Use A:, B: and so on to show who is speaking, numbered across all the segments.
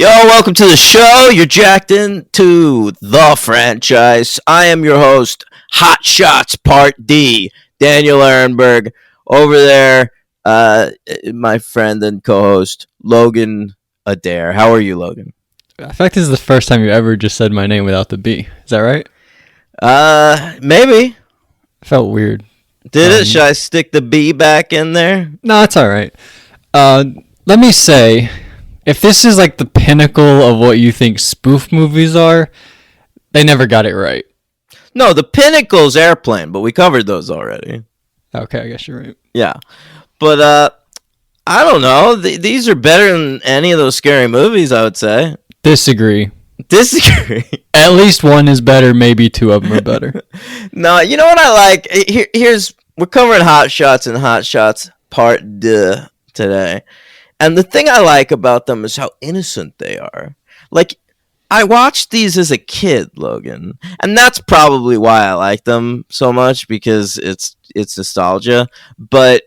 A: Yo, welcome to the show. You're jacked into the franchise. I am your host, Hot Shots Part D, Daniel Ehrenberg. Over there, my friend and co-host, Logan Adair. How are you, Logan?
B: In fact, this is the first time you ever just said my name without the B. Is that right?
A: Maybe.
B: Felt weird.
A: Did it? Should I stick the B back in there?
B: No, it's all right. Let me say, if this is like the pinnacle of what you think spoof movies are, they never got it right.
A: No, the pinnacle's Airplane, but we covered those already.
B: Okay, I guess you're right.
A: Yeah. But, I don't know. These are better than any of those scary movies, I would say.
B: Disagree.
A: At
B: least one is better. Maybe two of them are better.
A: No, you know what I like? We're covering Hot Shots and Hot Shots Part Deux today. And the thing I like about them is how innocent they are. Like, I watched these as a kid, Logan. And that's probably why I like them so much, because it's nostalgia. But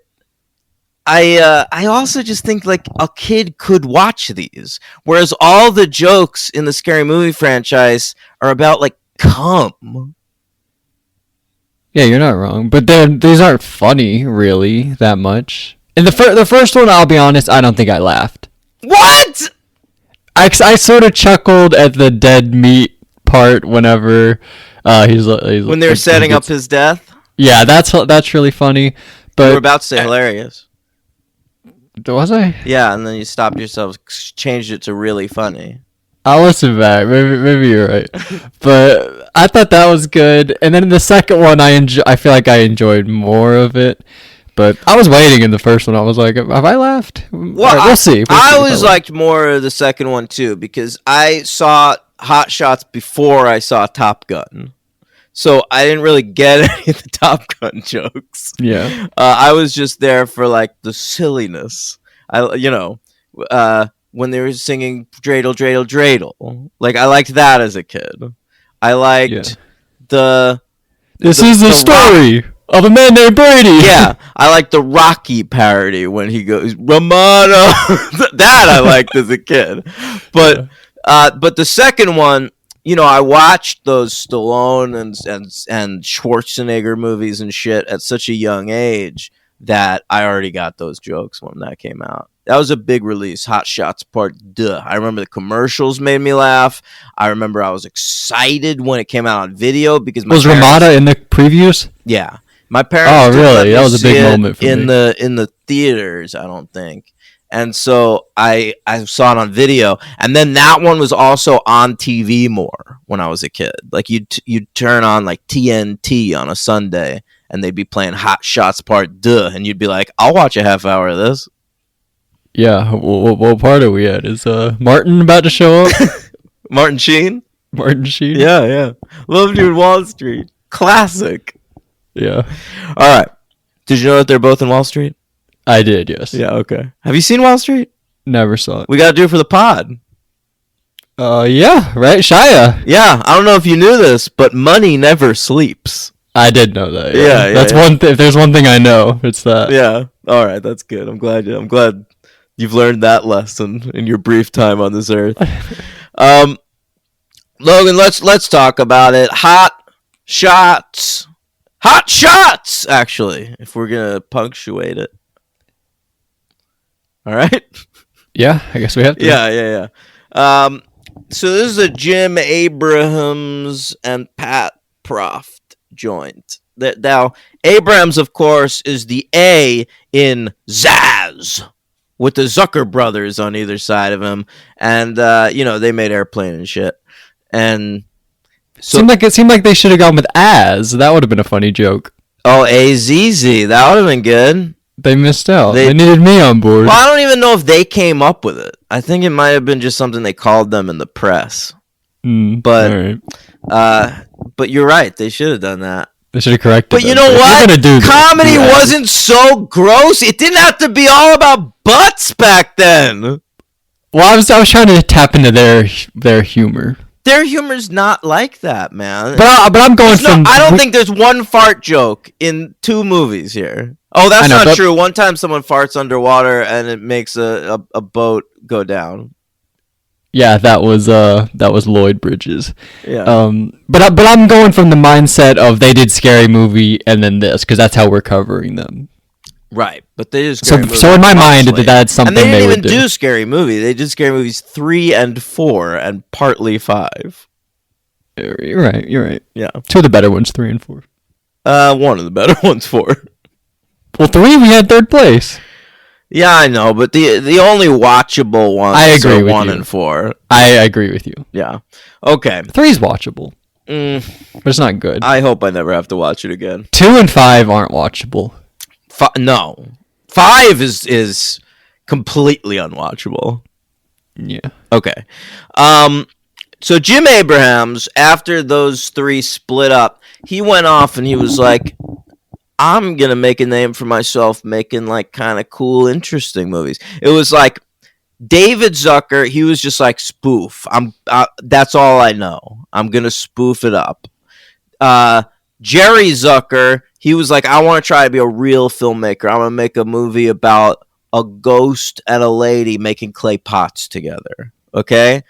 A: I also just think like a kid could watch these, whereas all the jokes in the Scary Movie franchise are about like cum.
B: Yeah, you're not wrong, but these aren't funny really that much. And the first one, I'll be honest, I don't think I laughed.
A: What?
B: I sort of chuckled at the dead meat part whenever he's
A: when they were setting up his death.
B: Yeah, that's really funny. But
A: you were about to say hilarious.
B: Was I?
A: Yeah, and then you stopped yourself, changed it to really funny.
B: I'll listen back. Maybe you're right. But I thought that was good. And then in the second one, I feel like I enjoyed more of it. But I was waiting in the first one. I was like, have I laughed?
A: Well,
B: right, we'll see.
A: I always liked more of the second one, too, because I saw Hot Shots before I saw Top Gun. So I didn't really get any of the Top Gun jokes.
B: Yeah.
A: I was just there for, like, the silliness. When they were singing Dreidel, Dreidel, Dreidel. Like, I liked that as a kid. I liked
B: This is the story of a man named Brady.
A: Yeah, I like the Rocky parody when he goes Ramada. That I liked as a kid, but the second one, I watched those Stallone and Schwarzenegger movies and shit at such a young age that I already got those jokes when that came out. That was a big release, Hot Shots Part Deux. I remember the commercials made me laugh. I remember I was excited when it came out on video because
B: was Ramada in the previews?
A: Yeah. My parents.
B: Oh, really? That was a big moment for me.
A: In the theaters, I don't think. And so I saw it on video, and then that one was also on TV more when I was a kid. Like you'd turn on like TNT on a Sunday, and they'd be playing Hot Shots Part Deux, and you'd be like, "I'll watch a half hour of this."
B: Yeah. What part are we at? Is Martin about to show up?
A: Martin Sheen.
B: Martin Sheen.
A: Yeah. Loved you in Wall Street. Classic.
B: Yeah.
A: All right. Did you know that they're both in Wall Street?
B: I did, yes.
A: Yeah, okay. Have you seen Wall Street?
B: Never saw it.
A: We got to do it for the pod.
B: Yeah, right? Shia.
A: Yeah, I don't know if you knew this, but money never sleeps.
B: I did know that.
A: Yeah.
B: That's one thing. If there's one thing I know, it's that.
A: Yeah. All right, that's good. I'm glad you've learned that lesson in your brief time on this earth. Logan, let's talk about it. Hot shots, actually, if we're going to punctuate it. All right?
B: Yeah, I guess we have to.
A: Yeah. So this is a Jim Abrahams and Pat Proft joint. Now, Abrahams, of course, is the A in Zaz, with the Zucker brothers on either side of him. And, they made Airplane and shit. And so
B: it seemed like they should have gone with Az. That would have been a funny joke.
A: Oh, A-Z-Z. That would have been good.
B: They missed out. They needed me on board.
A: Well, I don't even know if they came up with it. I think it might have been just something they called them in the press. But you're right. They should have done that.
B: They should have corrected.
A: But you know what? Comedy wasn't so gross. It didn't have to be all about butts back then.
B: Well, I was trying to tap into their humor.
A: Their humor's not like that, man.
B: But I'm going from.
A: I don't think there's one fart joke in two movies here. Oh, that's not true. One time someone farts underwater and it makes a boat go down.
B: Yeah, that was Lloyd Bridges.
A: Yeah.
B: But I'm going from the mindset of they did Scary Movie and then this, because that's how we're covering them.
A: Right, but they did
B: So
A: Scary Movie
B: in my mind,
A: later.
B: that's something
A: And they didn't
B: would
A: even do Scary Movie. They did Scary Movies 3 and 4 and partly 5.
B: You're right.
A: Yeah.
B: 2 of the better ones, 3 and 4.
A: One of the better ones, 4.
B: Well, 3 we had 3rd place.
A: Yeah, I know, but the only watchable ones
B: I agree
A: are
B: with
A: 1
B: you.
A: and 4.
B: I agree with you.
A: Yeah. Okay.
B: 3's watchable, but it's not good.
A: I hope I never have to watch it again.
B: 2 and 5 aren't watchable.
A: No. 5 is completely unwatchable.
B: Yeah.
A: Okay. So Jim Abrahams, after those 3 split up, he went off and he was like, I'm going to make a name for myself making like kind of cool, interesting movies. It was like David Zucker, he was just like spoof. That's all I know. I'm going to spoof it up. Jerry Zucker, he was like, I want to try to be a real filmmaker. I'm going to make a movie about a ghost and a lady making clay pots together. Okay?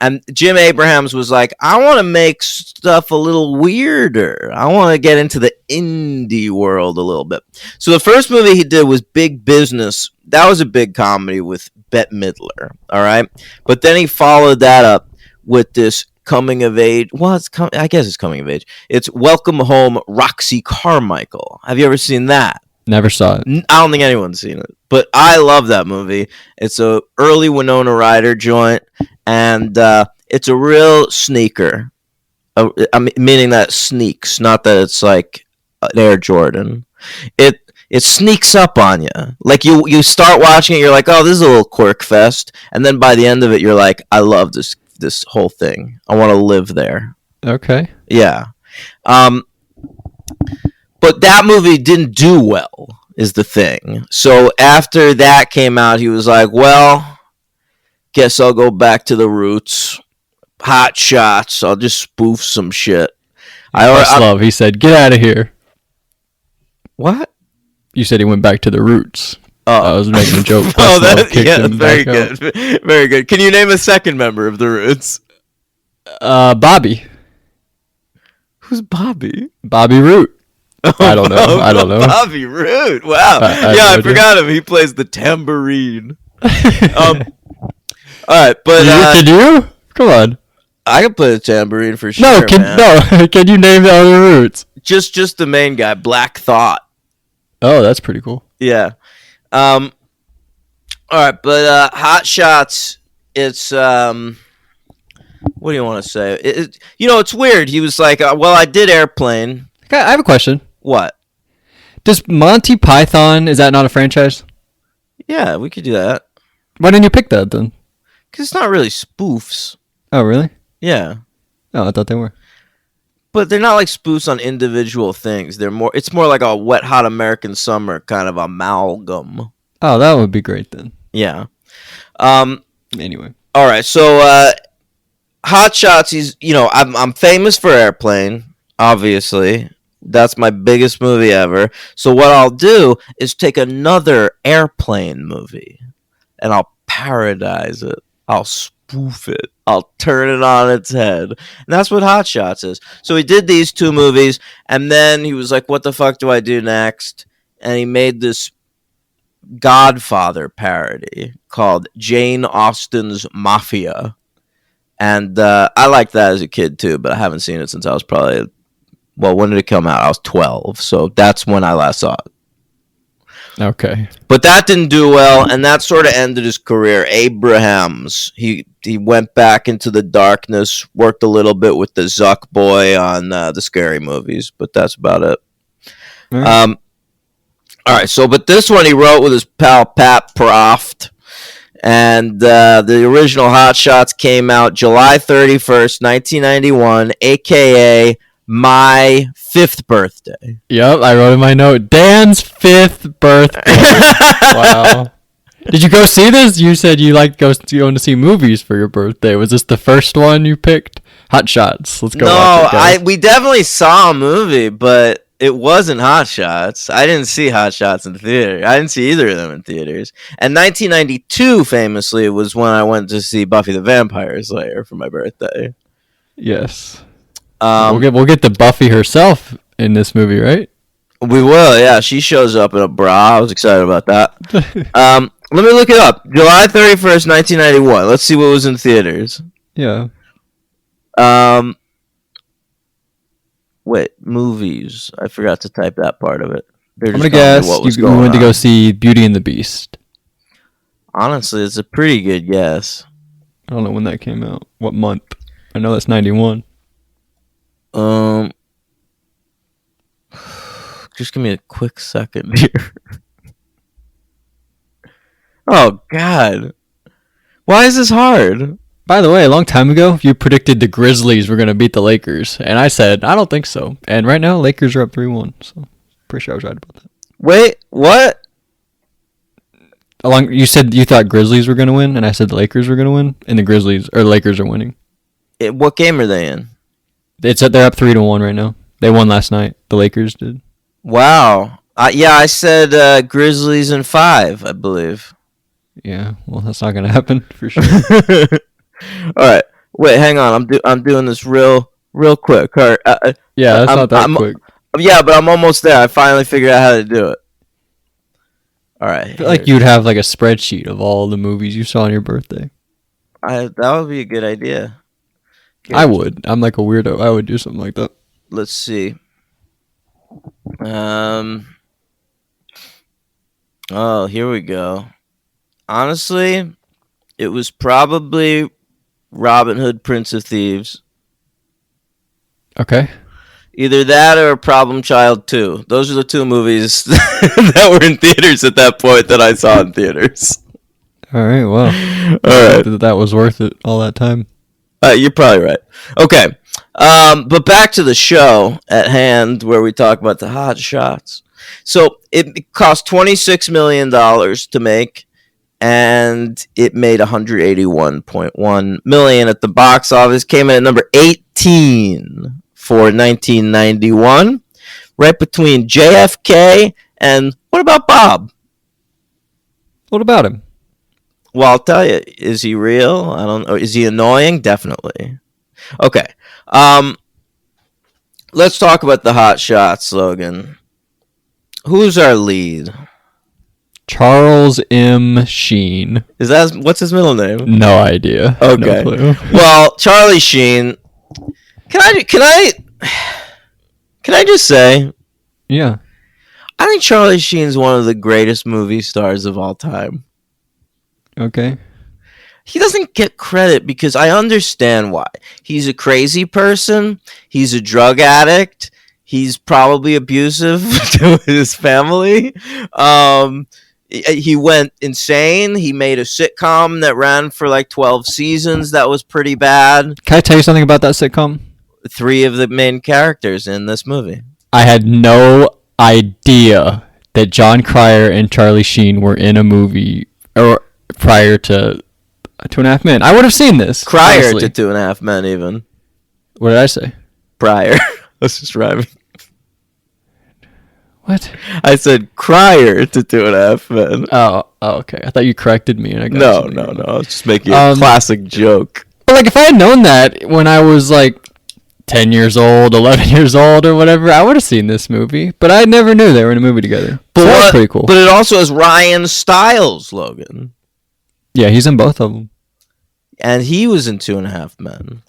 A: And Jim Abrahams was like, I want to make stuff a little weirder. I want to get into the indie world a little bit. So the first movie he did was Big Business. That was a big comedy with Bette Midler. All right? But then he followed that up with this coming of age. Well, I guess it's coming of age. It's Welcome Home, Roxy Carmichael. Have you ever seen that?
B: Never saw it.
A: I don't think anyone's seen it, but I love that movie. It's a early Winona Ryder joint, and it's a real sneaker. Meaning that it sneaks, not that it's like an Air Jordan. It sneaks up on you. Like you start watching it, you're like, oh, this is a little quirk fest, and then by the end of it, you're like, I love this whole thing. I want to live there.
B: Okay.
A: Yeah. But that movie didn't do well, is the thing. So after that came out, he was like, well, guess I'll go back to the roots. Hot shots. I'll just spoof some shit.
B: Love. He said, get out of here.
A: What?
B: You said he went back to the roots.
A: Oh.
B: I was making a joke.
A: That's very good. Very good. Can you name a second member of the Roots?
B: Bobby.
A: Who's Bobby?
B: Bobby Root. I don't know.
A: Bobby Root. Wow. I forgot him. He plays the tambourine. All right, but
B: can you? Come on.
A: I can play the tambourine for sure.
B: No, can you name the other Roots?
A: Just the main guy, Black Thought.
B: Oh, that's pretty cool.
A: Yeah. All right, but Hot Shots. It's what do you want to say? It's weird. He was like, well, I did Airplane.
B: I have a question.
A: What?
B: Does Monty Python, is that not a franchise?
A: Yeah, we could do that.
B: Why didn't you pick that then?
A: Because it's not really spoofs.
B: Oh, really?
A: Yeah.
B: Oh, I thought they were.
A: But they're not like spoofs on individual things. It's more like a Wet Hot American Summer kind of amalgam.
B: Oh, that would be great then.
A: Yeah.
B: Anyway.
A: All right. So Hot Shots, I'm famous for Airplane, obviously. That's my biggest movie ever. So what I'll do is take another Airplane movie and I'll parodize it. I'll spoof it. I'll turn it on its head. And that's what Hot Shots is. So he did these 2 movies, and then he was like, what the fuck do I do next? And he made this Godfather parody called Jane Austen's Mafia. And I liked that as a kid, too, but I haven't seen it since I was probably... Well, when did it come out? I was 12, so that's when I last saw it.
B: Okay.
A: But that didn't do well, and that sort of ended his career. Abrahams, he went back into the darkness, worked a little bit with the Zuck boy on the Scary Movies, but that's about it.
B: All right.
A: All right, so, but this one he wrote with his pal Pat Proft, and the original Hot Shots came out July 31st, 1991, a.k.a. my 5th birthday.
B: Yep, I wrote in my note, Dan's 5th birthday. Wow. Did you go see this? You said you liked going to see movies for your birthday. Was this the first one you picked? Hot Shots. Let's go watch it, guys.
A: We definitely saw a movie, but It wasn't Hot Shots. I didn't see Hot Shots in the theater. I didn't see either of them in theaters. And 1992, famously, was when I went to see Buffy the Vampire Slayer for my birthday.
B: Yes.
A: Um,
B: We'll get the Buffy herself in this movie, right?
A: we will, yeah. She shows up in a bra. I was excited about that. Let me look it up. July 31st, 1991. Let's see what was in theaters.
B: Yeah.
A: Wait, movies. I forgot to type that part of it.
B: I'm gonna guess you went to go see Beauty and the Beast.
A: Honestly, it's a pretty good guess.
B: I don't know when that came out. What month? I know that's 91.
A: Just give me a quick second here. Oh, God. Why is this hard?
B: By the way, a long time ago, you predicted the Grizzlies were going to beat the Lakers. And I said, I don't think so. And right now, Lakers are up 3-1. So, pretty sure I was right about that.
A: Wait, what?
B: You said you thought Grizzlies were going to win, and I said the Lakers were going to win, and the Lakers are winning.
A: What game are they in?
B: They're up 3-1 right now. They won last night. The Lakers did.
A: Wow. Yeah, I said Grizzlies in 5, I believe.
B: Yeah, well, that's not going to happen for sure.
A: All right. Wait, hang on. I'm doing this real quick. All right.
B: Yeah, that's not that quick.
A: Yeah, but I'm almost there. I finally figured out how to do it. All right.
B: I feel like you'd have like a spreadsheet of all the movies you saw on your birthday.
A: That would be a good idea.
B: I would. I'm like a weirdo. I would do something like that.
A: Let's see. Oh, here we go. Honestly, it was probably Robin Hood, Prince of Thieves.
B: Okay.
A: Either that or Problem Child 2. Those are the two movies that were in theaters at that point that I saw in theaters.
B: All right, well.
A: All right.
B: That was worth it all that time.
A: You're probably right. Okay. But back to the show at hand where we talk about the hot shots. So it cost $26 million to make, and it made $181.1 million at the box office. Came in at number 18 for 1991, right between JFK and what about Bob?
B: What about him?
A: Well, I'll tell you. Is he real? I don't know. Is he annoying? Definitely. Okay. Let's talk about the hot shot slogan. Who's our lead?
B: Charles M. Sheen.
A: What's his middle name?
B: No idea.
A: Okay.
B: No clue.
A: Well, Charlie Sheen. Can I just say?
B: Yeah.
A: I think Charlie Sheen's one of the greatest movie stars of all time.
B: Okay.
A: He doesn't get credit because I understand why. He's a crazy person. He's a drug addict. He's probably abusive to his family. He went insane. He made a sitcom that ran for like 12 seasons that was pretty bad.
B: Can I tell you something about that sitcom?
A: 3 of the main characters in this movie.
B: I had no idea that John Cryer and Charlie Sheen were in a movie or prior to 2.5 Men. I would have seen this.
A: Prior
B: honestly.
A: to 2.5 Men, even.
B: What did I say?
A: Prior. Let's just rhyme.
B: What?
A: I said crier to 2.5 Men.
B: Oh, okay. I thought you corrected me. And I got
A: No. I was just making a classic joke.
B: But like, if I had known that when I was like 10 years old, 11 years old, or whatever, I would have seen this movie. But I never knew they were in a movie together. So that was pretty cool.
A: But it also has Ryan Stiles, Logan.
B: Yeah, he's in both of them.
A: And he was in 2.5 Men.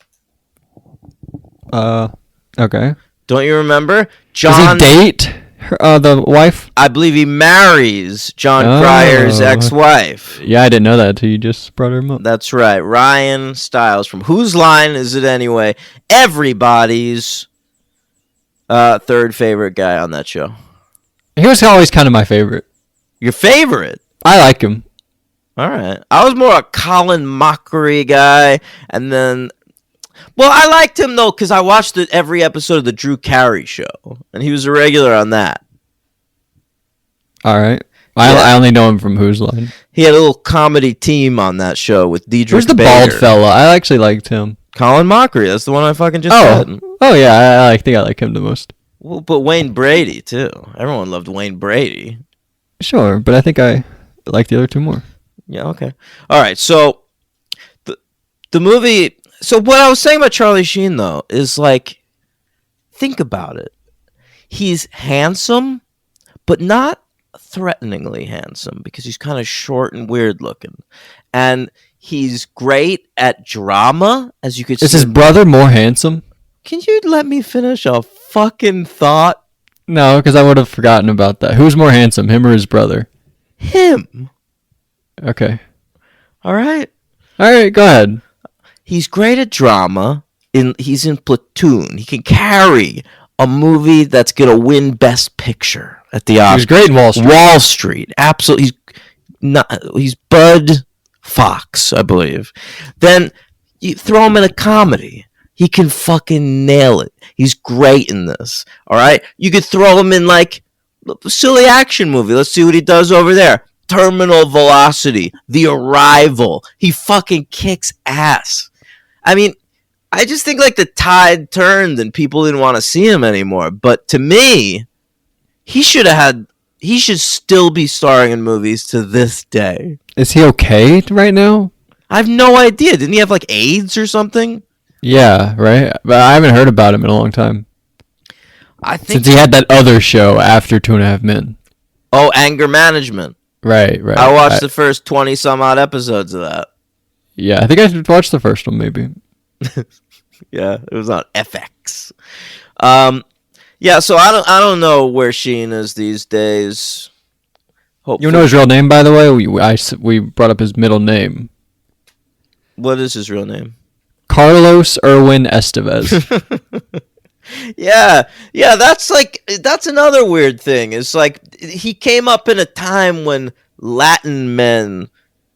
B: Okay.
A: Don't you remember?
B: Does he date the wife?
A: I believe he marries John Cryer's ex-wife.
B: Yeah, I didn't know that until you just brought her up.
A: That's right. Ryan Stiles. From whose line is it anyway? Everybody's third favorite guy on that show.
B: He was always kind of my favorite.
A: Your favorite?
B: I like him.
A: All right. I was more a Colin Mockery guy, and then... Well, I liked him, though, because I watched every episode of the Drew Carey Show, and he was a regular on that.
B: All right. I only know him from Whose Line.
A: He had a little comedy team on that show with Diedrich
B: Who's the
A: Bader.
B: bald fella? I actually liked him.
A: Colin Mockery. That's the one I fucking just said.
B: Oh, yeah. I think I like him the most.
A: Well, but Wayne Brady too. Everyone loved Wayne Brady.
B: Sure, but I think I like the other two more.
A: Yeah. Okay. All right. So the movie. So what I was saying about Charlie Sheen though is like, think about it. He's handsome, but not threateningly handsome because he's kind of short and weird looking, and he's great at drama, as you could see.
B: Is his brother more handsome?
A: Can you let me finish a fucking thought?
B: No, because I would have forgotten about that. Who's more handsome, him or his brother?
A: Him.
B: Okay.
A: All right.
B: All right, go ahead.
A: He's great at drama. He's in Platoon. He can carry a movie that's gonna win Best Picture at the Oscars.
B: He's great in Wall Street.
A: Wall Street, absolutely. He's Bud Fox, I believe. Then you throw him in a comedy. He can fucking nail it. He's great in this. All right. You could throw him in like a silly action movie. Let's see what he does over there. Terminal Velocity, The Arrival. He fucking kicks ass. I mean, I just think like the tide turned and people didn't want to see him anymore. But to me, he should still be starring in movies to this day.
B: Is he okay right now?
A: I have no idea. Didn't he have like AIDS or something?
B: Yeah, right. But I haven't heard about him in a long time.
A: I think
B: Since he had that other show after 2.5 Men.
A: Oh, Anger Management.
B: Right.
A: I watched the first 20 some odd episodes of that.
B: Yeah, I think I should watch the first one maybe.
A: Yeah, it was on FX. Yeah, so I don't know where Sheen is these days. Hopefully.
B: You know his real name, by the way? We brought up his middle name.
A: What is his real name?
B: Carlos Erwin Estevez.
A: Yeah, that's another weird thing. It's like he came up in a time when Latin men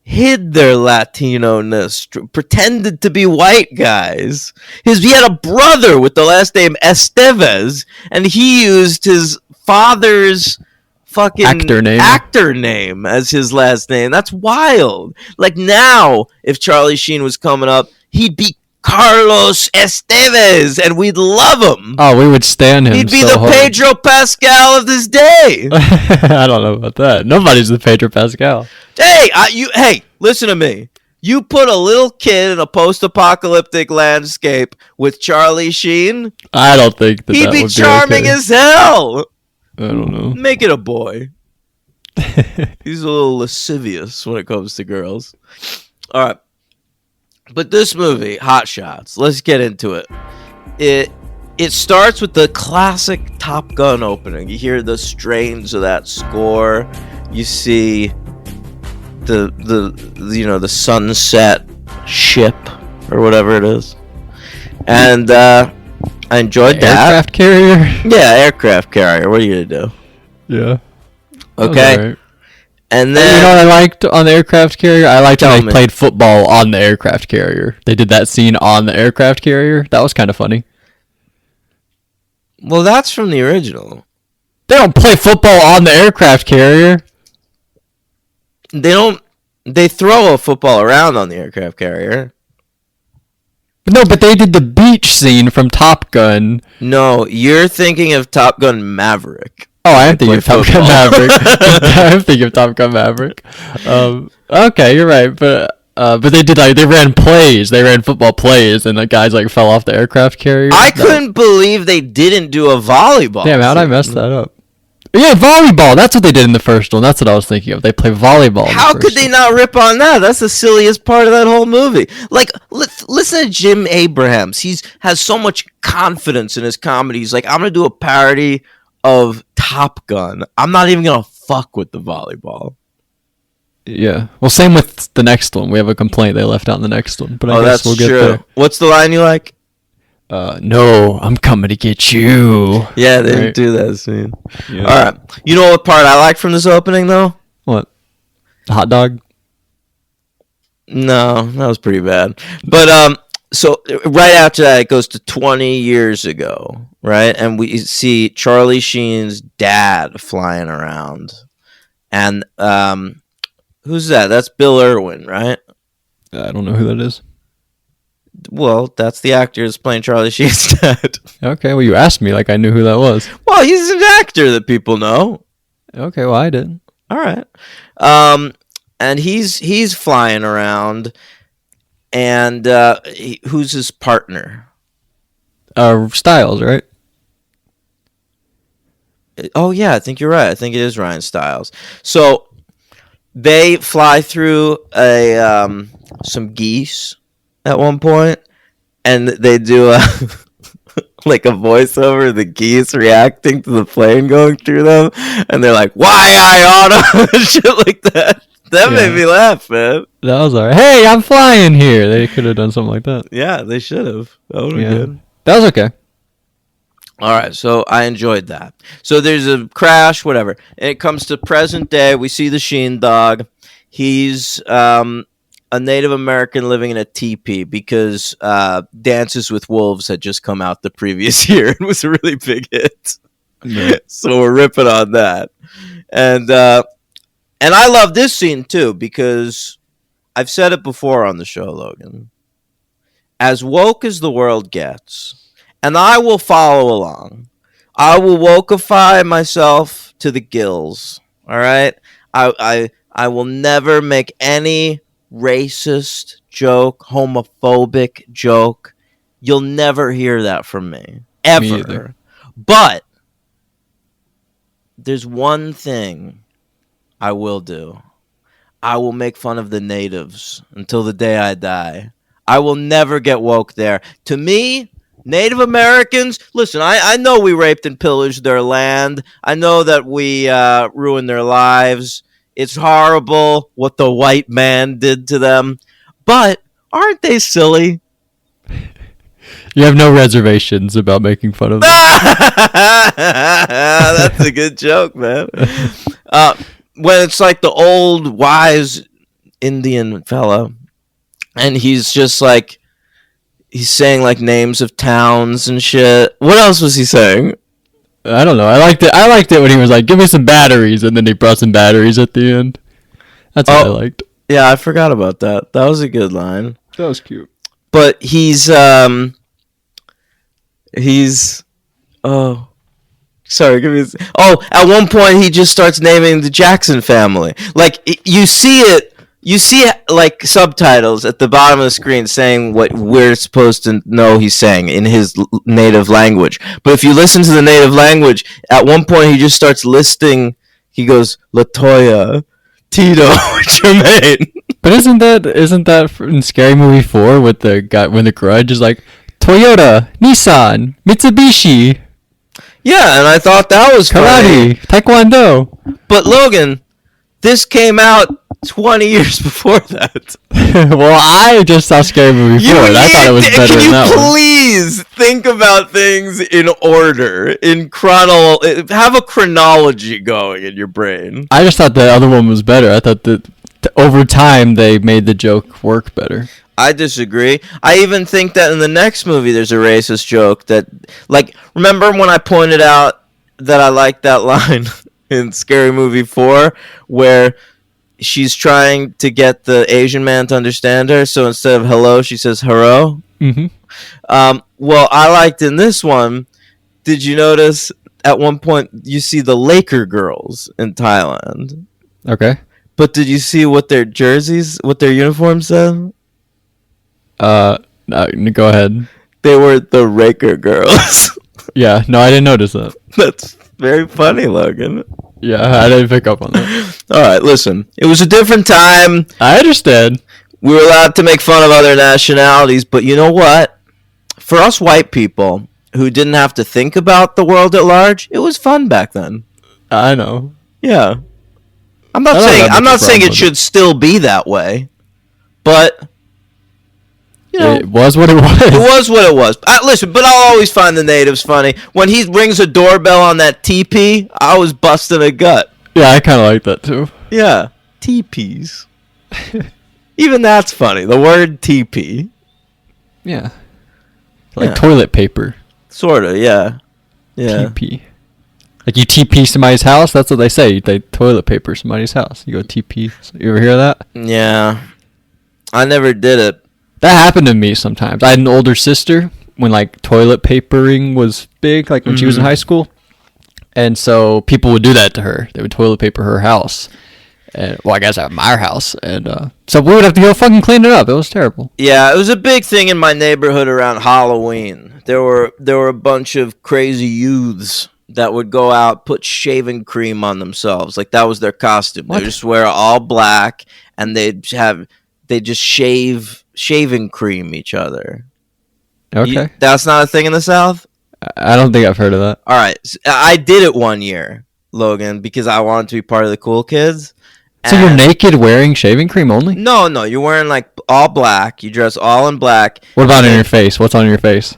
A: hid their Latino-ness, pretended to be white guys. He had a brother with the last name Estevez, and he used his father's fucking actor name as his last name. That's wild. Like now, if Charlie Sheen was coming up, he'd be Carlos Estevez, and we'd love him.
B: Oh, we would stand him.
A: He'd be the hard. Pedro Pascal of this day.
B: I don't know about that. Nobody's the Pedro Pascal.
A: Hey, listen to me. You put a little kid in a post-apocalyptic landscape with Charlie Sheen.
B: I don't think
A: he'd be charming as hell.
B: I don't know.
A: Make it a boy. He's a little lascivious when it comes to girls. All right. But this movie, Hot Shots, let's get into it. It starts with the classic Top Gun opening. You hear the strains of that score. You see the sunset ship or whatever it is. And I enjoyed that.
B: Aircraft carrier?
A: Yeah, aircraft carrier. What are you going to do?
B: Yeah.
A: Okay. And then,
B: you know what I liked on the aircraft carrier? I liked how they played football on the aircraft carrier. They did that scene on the aircraft carrier. That was kind of funny.
A: Well, that's from the original.
B: They don't play football on the aircraft carrier.
A: They throw a football around on the aircraft carrier.
B: No, but they did the beach scene from Top Gun.
A: No, you're thinking of Top Gun Maverick.
B: Oh, I am thinking of Top Gun Maverick. I'm thinking of Top Gun Maverick. Okay, you're right, but they ran plays. They ran football plays, and the guys fell off the aircraft carrier.
A: I couldn't believe they didn't do a volleyball.
B: Damn, how'd I mess that up? Yeah, volleyball. That's what they did in the first one. That's what I was thinking of. They play volleyball.
A: How could they not rip on that? That's the silliest part of that whole movie. Like, listen to Jim Abrahams. He has so much confidence in his comedy. He's like, I'm going to do a parody of Top Gun. I'm not even going to fuck with the volleyball.
B: Yeah. Well, same with the next one. We have a complaint they left out in the next one. But I guess we'll get there.
A: What's the line you like?
B: No, I'm coming to get you.
A: Yeah, they didn't do that scene. Yeah. All right. You know what part I like from this opening, though?
B: What? The hot dog?
A: No, that was pretty bad. But so right after that, it goes to 20 years ago, right? And we see Charlie Sheen's dad flying around. And who's that? That's Bill Irwin, right?
B: I don't know who that is.
A: Well, that's the actor that's playing Charlie Sheen's dad.
B: Okay, well, you asked me like I knew who that was.
A: Well, he's an actor that people know.
B: Okay, well, I didn't.
A: All right. And he's flying around, and who's his partner?
B: Styles, right?
A: Oh yeah, I think you're right. I think it is Ryan Stiles. So they fly through some geese at one point, and they do a like a voiceover of the geese reacting to the plane going through them, and they're like, "Why I oughta," shit like that. That made me laugh, man.
B: That was alright. Hey, I'm flying here. They could have done something like that.
A: Yeah, they should have. That would have been good.
B: That was okay.
A: All right, so I enjoyed that. So there's a crash, whatever. And it comes to present day. We see the Sheen dog. He's a Native American living in a teepee because Dances with Wolves had just come out the previous year and was a really big hit.
B: Yeah.
A: So we're ripping on that. And I love this scene too because I've said it before on the show, Logan. As woke as the world gets, and I will follow along. I will wokeify myself to the gills. All right? I will never make any racist joke, homophobic joke. You'll never hear that from me. Ever.
B: Me either.
A: But there's one thing I will do. I will make fun of the natives until the day I die. I will never get woke there. To me, Native Americans, listen, I know we raped and pillaged their land. I know that we ruined their lives. It's horrible what the white man did to them. But aren't they silly?
B: You have no reservations about making fun of them.
A: That's a good joke, man. When it's like the old wise Indian fella, and he's just like, he's saying like names of towns and shit. What else was he saying?
B: I don't know. I liked it when he was like, "Give me some batteries," and then he brought some batteries at the end. That's what I liked.
A: Yeah, I forgot about that. That was a good line.
B: That was cute.
A: But he's sorry, at one point he just starts naming the Jackson family. Like you see like subtitles at the bottom of the screen saying what we're supposed to know he's saying in his native language. But if you listen to the native language, at one point he just starts listing. He goes Latoya, Tito, Jermaine.
B: But isn't that in Scary Movie 4 with the guy when the Grudge is like Toyota, Nissan, Mitsubishi?
A: Yeah, and I thought that was
B: karate, funny. Taekwondo.
A: But Logan, this came out 20 years before that.
B: Well, I just saw Scary Movie 4, and I thought it was better than that one.
A: Can you please think about things in order, have a chronology going in your brain?
B: I just thought the other one was better. I thought that over time they made the joke work better.
A: I disagree. I even think that in the next movie there's a racist joke that, like, remember when I pointed out that I liked that line in Scary Movie 4 where she's trying to get the Asian man to understand her, so instead of hello, she says hero?
B: Mm-hmm.
A: Well, I liked in this one, did you notice at one point you see the Laker girls in Thailand?
B: Okay.
A: But did you see what their uniforms said?
B: No, go ahead.
A: They were the Raker girls.
B: Yeah, no, I didn't notice that.
A: That's very funny, Logan.
B: Yeah, I didn't pick up on that.
A: All right, listen. It was a different time.
B: I understand.
A: We were allowed to make fun of other nationalities, but you know what? For us white people who didn't have to think about the world at large, it was fun back then.
B: I know.
A: Yeah. I'm not saying it should still be that way, but you know,
B: it was what it was.
A: It was what it was. Listen, but I'll always find the natives funny. When he rings a doorbell on that teepee, I was busting a gut.
B: Yeah, I kind of like that too.
A: Yeah, teepees. Even that's funny. The word teepee.
B: Yeah. Like toilet paper.
A: Sort of, yeah. Yeah.
B: TP. Like you TP somebody's house, that's what they say. They toilet paper somebody's house. You go TP. You ever hear that?
A: Yeah. I never did it.
B: That happened to me sometimes. I had an older sister when like toilet papering was big, like when she was in high school. And so people would do that to her. They would toilet paper her house. And, well, I guess at my house. And so we would have to go fucking clean it up. It was terrible.
A: Yeah, it was a big thing in my neighborhood around Halloween. There were a bunch of crazy youths that would go out, put shaving cream on themselves. Like, that was their costume.
B: What?
A: They just wear all black, and they just shaving cream each other.
B: Okay.
A: That's not a thing in the South?
B: I don't think I've heard of that.
A: All right. I did it one year, Logan, because I wanted to be part of the cool kids.
B: So you're naked wearing shaving cream only?
A: No, you're wearing like all black. You dress all in black.
B: What about on your face? What's on your face?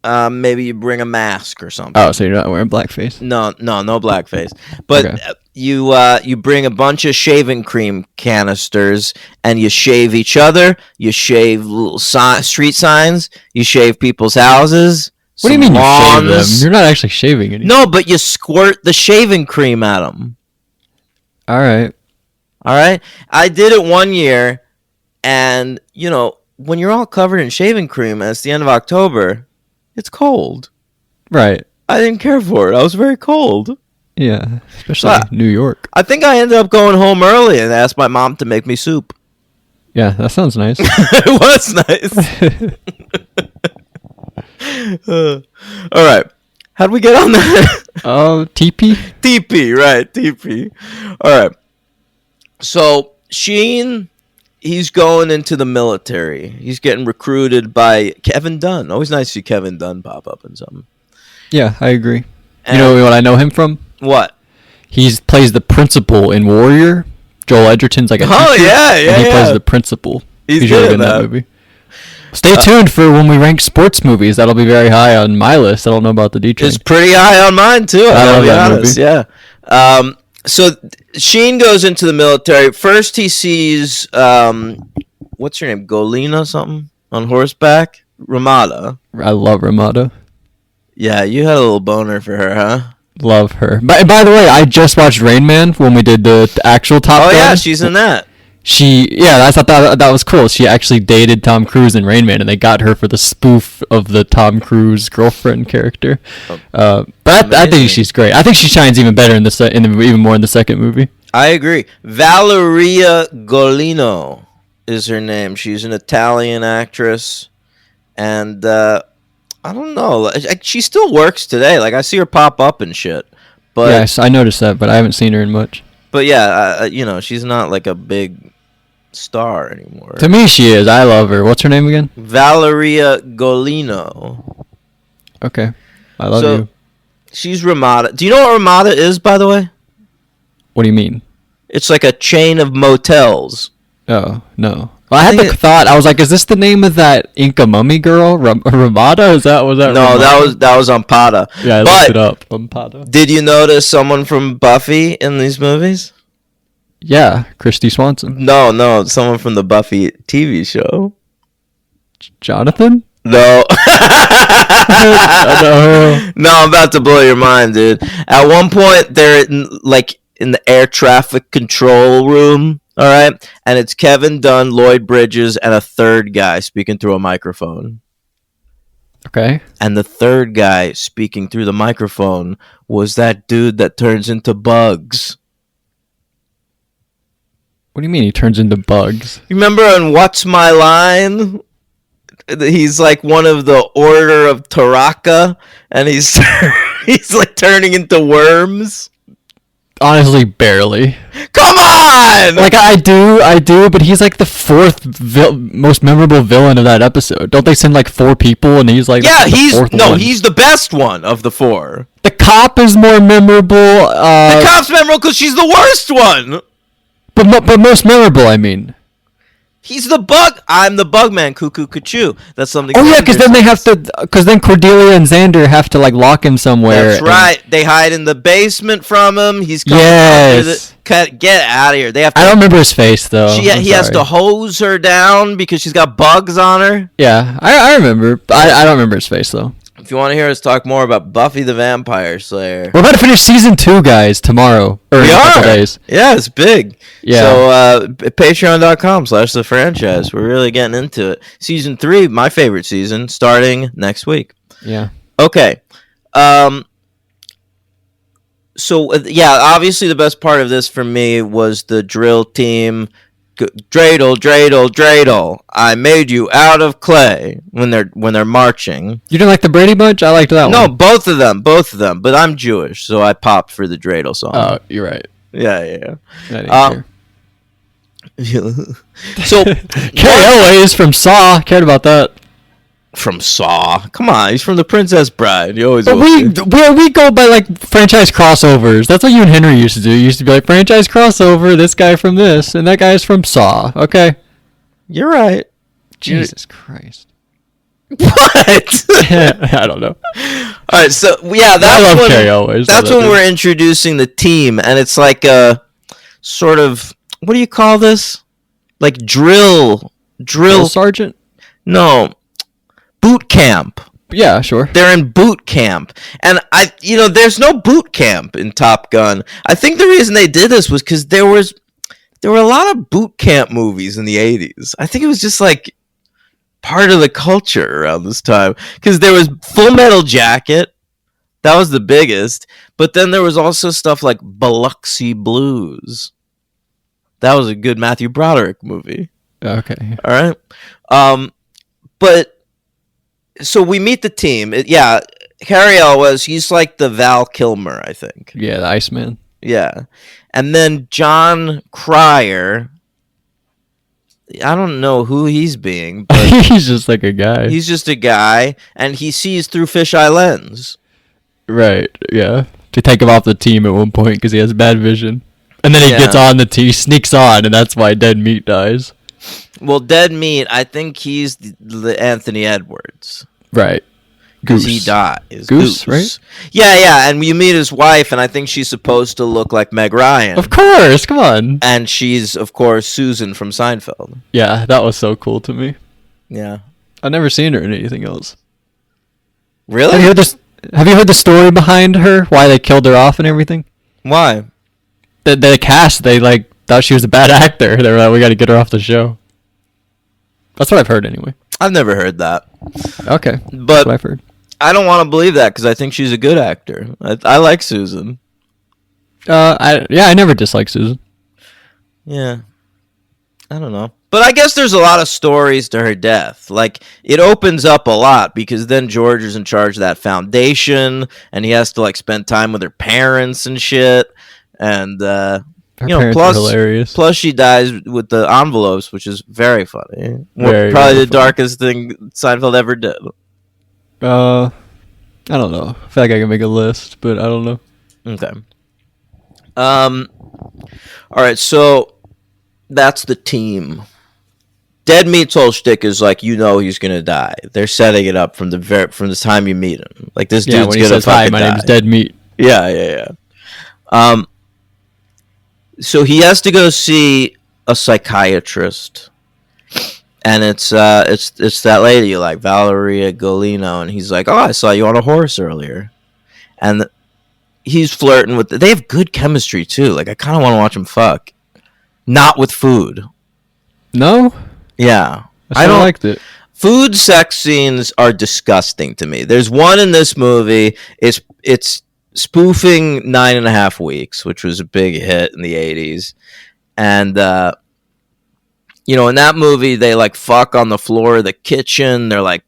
A: Maybe you bring a mask or something.
B: Oh, so you're not wearing blackface?
A: No blackface. But
B: Okay.
A: You bring a bunch of shaving cream canisters and you shave each other. You shave little street signs. You shave people's houses.
B: What do you mean you shave them?
A: lawns.
B: You're not actually shaving anything.
A: No, but you squirt the shaving cream at them.
B: All right.
A: All right. I did it one year, and when you're all covered in shaving cream and it's the end of October, it's cold.
B: Right.
A: I didn't care for it. I was very cold.
B: Yeah. Especially New York.
A: I think I ended up going home early and asked my mom to make me soup.
B: Yeah, that sounds nice.
A: It was nice. All right. How'd we get on that?
B: Oh, TP?
A: TP, right. TP. All right. So, Sheen, he's going into the military. He's getting recruited by Kevin Dunn. Always nice to see Kevin Dunn pop up in something.
B: Yeah, I agree.
A: And
B: you know what I know him from?
A: What?
B: He plays the principal in Warrior. Joel Edgerton's like a teacher,
A: yeah.
B: and he plays the principal.
A: He's
B: really
A: good
B: good
A: at
B: in that
A: that.
B: movie. Stay tuned for when we rank sports movies. That'll be very high on my list. I don't know about the D Train.
A: It's pretty high on mine, too.
B: I
A: I'll
B: love
A: be
B: that
A: honest.
B: movie.
A: Yeah. So, Sheen goes into the military. First, he sees, what's her name? Golina something? On horseback? Ramada.
B: I love Ramada.
A: Yeah, you had a little boner for her, huh?
B: Love her. By the way, I just watched Rain Man when we did the actual Top Gun.
A: Oh, yeah, she's in that.
B: I thought that was cool. She actually dated Tom Cruise in Rain Man, and they got her for the spoof of the Tom Cruise girlfriend character. But I think she's great. I think she shines even better even more in the second movie.
A: I agree. Valeria Golino is her name. She's an Italian actress, and I don't know. She still works today. Like, I see her pop up and shit. But
B: yes, I noticed that, but I haven't seen her in much.
A: But yeah, she's not like a big star anymore.
B: To me, she is. I love her. What's her name again?
A: Valeria Golino.
B: Okay, I love you.
A: She's Ramada. Do you know what Ramada is, by the way?
B: What do you mean?
A: It's like a chain of motels.
B: Oh, no. Well, I had the thought. I was like, "Is this the name of that Inca mummy girl, Ramada?" Was that?
A: No,
B: Ramada?
A: that was Ampada.
B: Yeah, I looked it up. Ampada.
A: Did you notice someone from Buffy in these movies?
B: Yeah, Christy Swanson.
A: No, someone from the Buffy TV show.
B: Jonathan?
A: No. No, I'm about to blow your mind, dude. At one point, they're in the air traffic control room. All right, and it's Kevin Dunn, Lloyd Bridges, and a third guy speaking through a microphone.
B: Okay.
A: And the third guy speaking through the microphone was that dude that turns into bugs.
B: What do you mean he turns into bugs?
A: You remember in What's My Line? He's like one of the Order of Taraka, and he's like turning into worms.
B: Honestly, barely.
A: Come on!
B: Like, I do, but he's like the fourth most memorable villain of that episode. Don't they send like 4 people and he's like
A: he's
B: the
A: the best one of the 4.
B: The cop is more memorable.
A: The cop's memorable because she's the worst one.
B: But most memorable, I mean.
A: He's the bug. I'm the bug man. Cuckoo, cuckoo. That's something.
B: Oh yeah, because then they have to. Because then Cordelia and Xander have to like lock him somewhere.
A: That's right. They hide in the basement from him. He's coming get out of here. They have.
B: I don't remember his face though.
A: He has to hose her down because she's got bugs on her.
B: Yeah, I remember. I don't remember his face though.
A: If you want to hear us talk more about Buffy the Vampire Slayer,
B: We're about to finish season 2, guys, tomorrow. Or in a couple days.
A: Yeah, it's big.
B: Yeah.
A: So patreon.com/the franchise. We're really getting into it. Season 3, my favorite season, starting next week.
B: Yeah.
A: Okay. So yeah, obviously the best part of this for me was the drill team. Dreidel, Dreidel, Dreidel. I made you out of clay when they're marching.
B: You didn't like the Brady Bunch? I liked that one.
A: No, both of them. But I'm Jewish, so I popped for the Dreidel song.
B: Oh, you're right.
A: Yeah.
B: I didn't care.
A: So
B: Carrie Elways from Saw cared about that.
A: From Saw, come on, he's from The Princess Bride. You always.
B: But we go by like franchise crossovers. That's what you and Henry used to do. You used to be like franchise crossover. This guy from this, and that guy's from Saw. Okay.
A: You're right.
B: Jesus Christ.
A: What?
B: I don't know.
A: All right, so yeah,
B: I love Carrie Elways.
A: That's when we're introducing the team, and it's like a sort of, what do you call this? Like drill
B: sergeant?
A: No. Boot camp.
B: Yeah, sure.
A: They're in boot camp. And there's no boot camp in Top Gun. I think the reason they did this was because there were a lot of boot camp movies in the 80s. I think it was just like part of the culture around this time. Because there was Full Metal Jacket. That was the biggest. But then there was also stuff like Biloxi Blues. That was a good Matthew Broderick movie.
B: Okay.
A: All right. But so we meet the team. Harry Elwes, he's like the Val Kilmer, I think.
B: Yeah, the Iceman.
A: Yeah. And then John Cryer, I don't know who he's being, but
B: he's just like a guy.
A: He's just a guy, and he sees through fisheye lens.
B: Right, yeah. To take him off the team at one point because he has bad vision. And then he gets on the team, sneaks on, and that's why Dead Meat dies.
A: Well, Dead Meat, I think he's the Anthony Edwards.
B: Right.
A: Because he dies.
B: Goose, right?
A: Yeah, and you meet his wife, and I think she's supposed to look like Meg Ryan.
B: Of course, come on.
A: And she's, of course, Susan from Seinfeld.
B: Yeah, that was so cool to me.
A: Yeah.
B: I've never seen her in anything else.
A: Really?
B: Have you heard the story behind her? Why they killed her off and everything?
A: Why?
B: The cast, they thought she was a bad actor. They were like, we got to get her off the show. That's what I've heard anyway.
A: I've never heard that.
B: Okay.
A: But
B: that's what I've heard.
A: I don't want to believe that because I think she's a good actor. I like Susan.
B: I never disliked Susan.
A: Yeah. I don't know. But I guess there's a lot of stories to her death. Like, it opens up a lot because then George is in charge of that foundation and he has to, like, spend time with her parents and shit. And,
B: her parents are hilarious.
A: Plus she dies with the envelopes, which is very funny.
B: Very,
A: probably
B: very
A: the
B: funny.
A: Darkest thing Seinfeld ever did.
B: I don't know. I feel like I can make a list, but I don't know.
A: Okay. All right, so that's the team. Dead Meat's whole shtick is like, he's gonna die. They're setting it up from the time you meet him. Like, this dude's
B: when he
A: gonna
B: says, "Hi,
A: fucking
B: my
A: die."
B: name's Dead Meat."
A: Yeah. So he has to go see a psychiatrist, and it's that lady you like, Valeria Golino, and he's like, "Oh, I saw you on a horse earlier," and he's flirting with. They have good chemistry too. Like, I kind of want to watch them fuck, not with food.
B: No.
A: Yeah,
B: I don't liked it.
A: Food sex scenes are disgusting to me. There's one in this movie. It's spoofing 9.5 Weeks, which was a big hit in the 80s. And, in that movie, they, like, fuck on the floor of the kitchen. They're, like,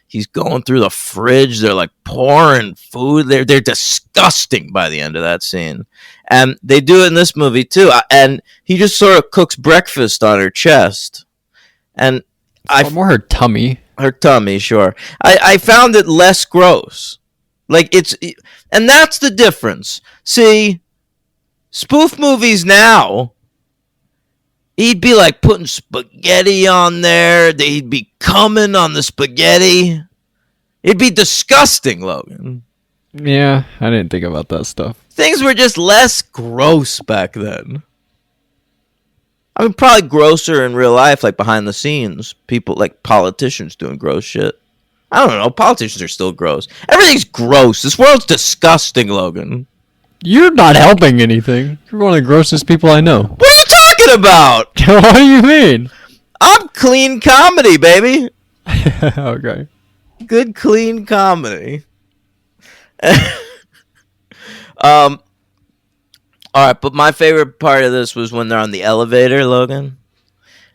A: he's going through the fridge. They're, like, pouring food. They're disgusting by the end of that scene. And they do it in this movie, too. And he just sort of cooks breakfast on her chest. And
B: more her tummy.
A: Her tummy, sure. I found it less gross. Like, and that's the difference. See, spoof movies now, he'd be like putting spaghetti on there. They'd be coming on the spaghetti. It'd be disgusting, Logan.
B: Yeah, I didn't think about that stuff.
A: Things were just less gross back then. I mean, probably grosser in real life, like behind the scenes. People, like politicians doing gross shit. I don't know. Politicians are still gross. Everything's gross. This world's disgusting, Logan.
B: You're not helping anything. You're one of the grossest people I know.
A: What are you talking about?
B: What do you mean?
A: I'm clean comedy, baby.
B: Okay.
A: Good, clean comedy. All right, but my favorite part of this was when they're on the elevator, Logan,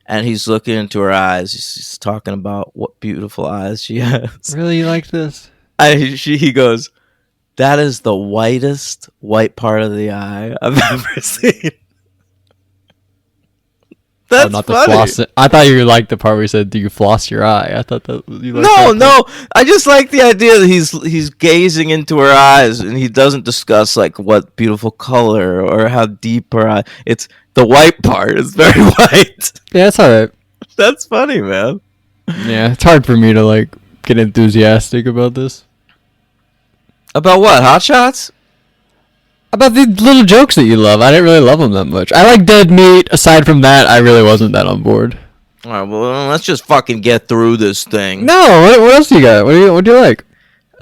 A: and he's looking into her eyes. He's talking about what beautiful eyes she has.
B: Really, you like this?
A: He goes, "That is the whitest white part of the eye I've ever seen." That's
B: not
A: funny.
B: the floss. I thought you liked the part where he said, "Do you floss your eye?" I thought that you liked
A: No,
B: that
A: no. I just like the idea that he's gazing into her eyes, and he doesn't discuss like what beautiful color or how deep her eye. It's the white part. It's very white.
B: Yeah, it's alright.
A: That's funny, man.
B: Yeah, it's hard for me to like get enthusiastic about this.
A: About what? Hot Shots?
B: About the little jokes that you love. I didn't really love them that much. I like Dead Meat. Aside from that, I really wasn't that on board.
A: All right, well, let's just fucking get through this thing.
B: No, what else do you got? What do you like?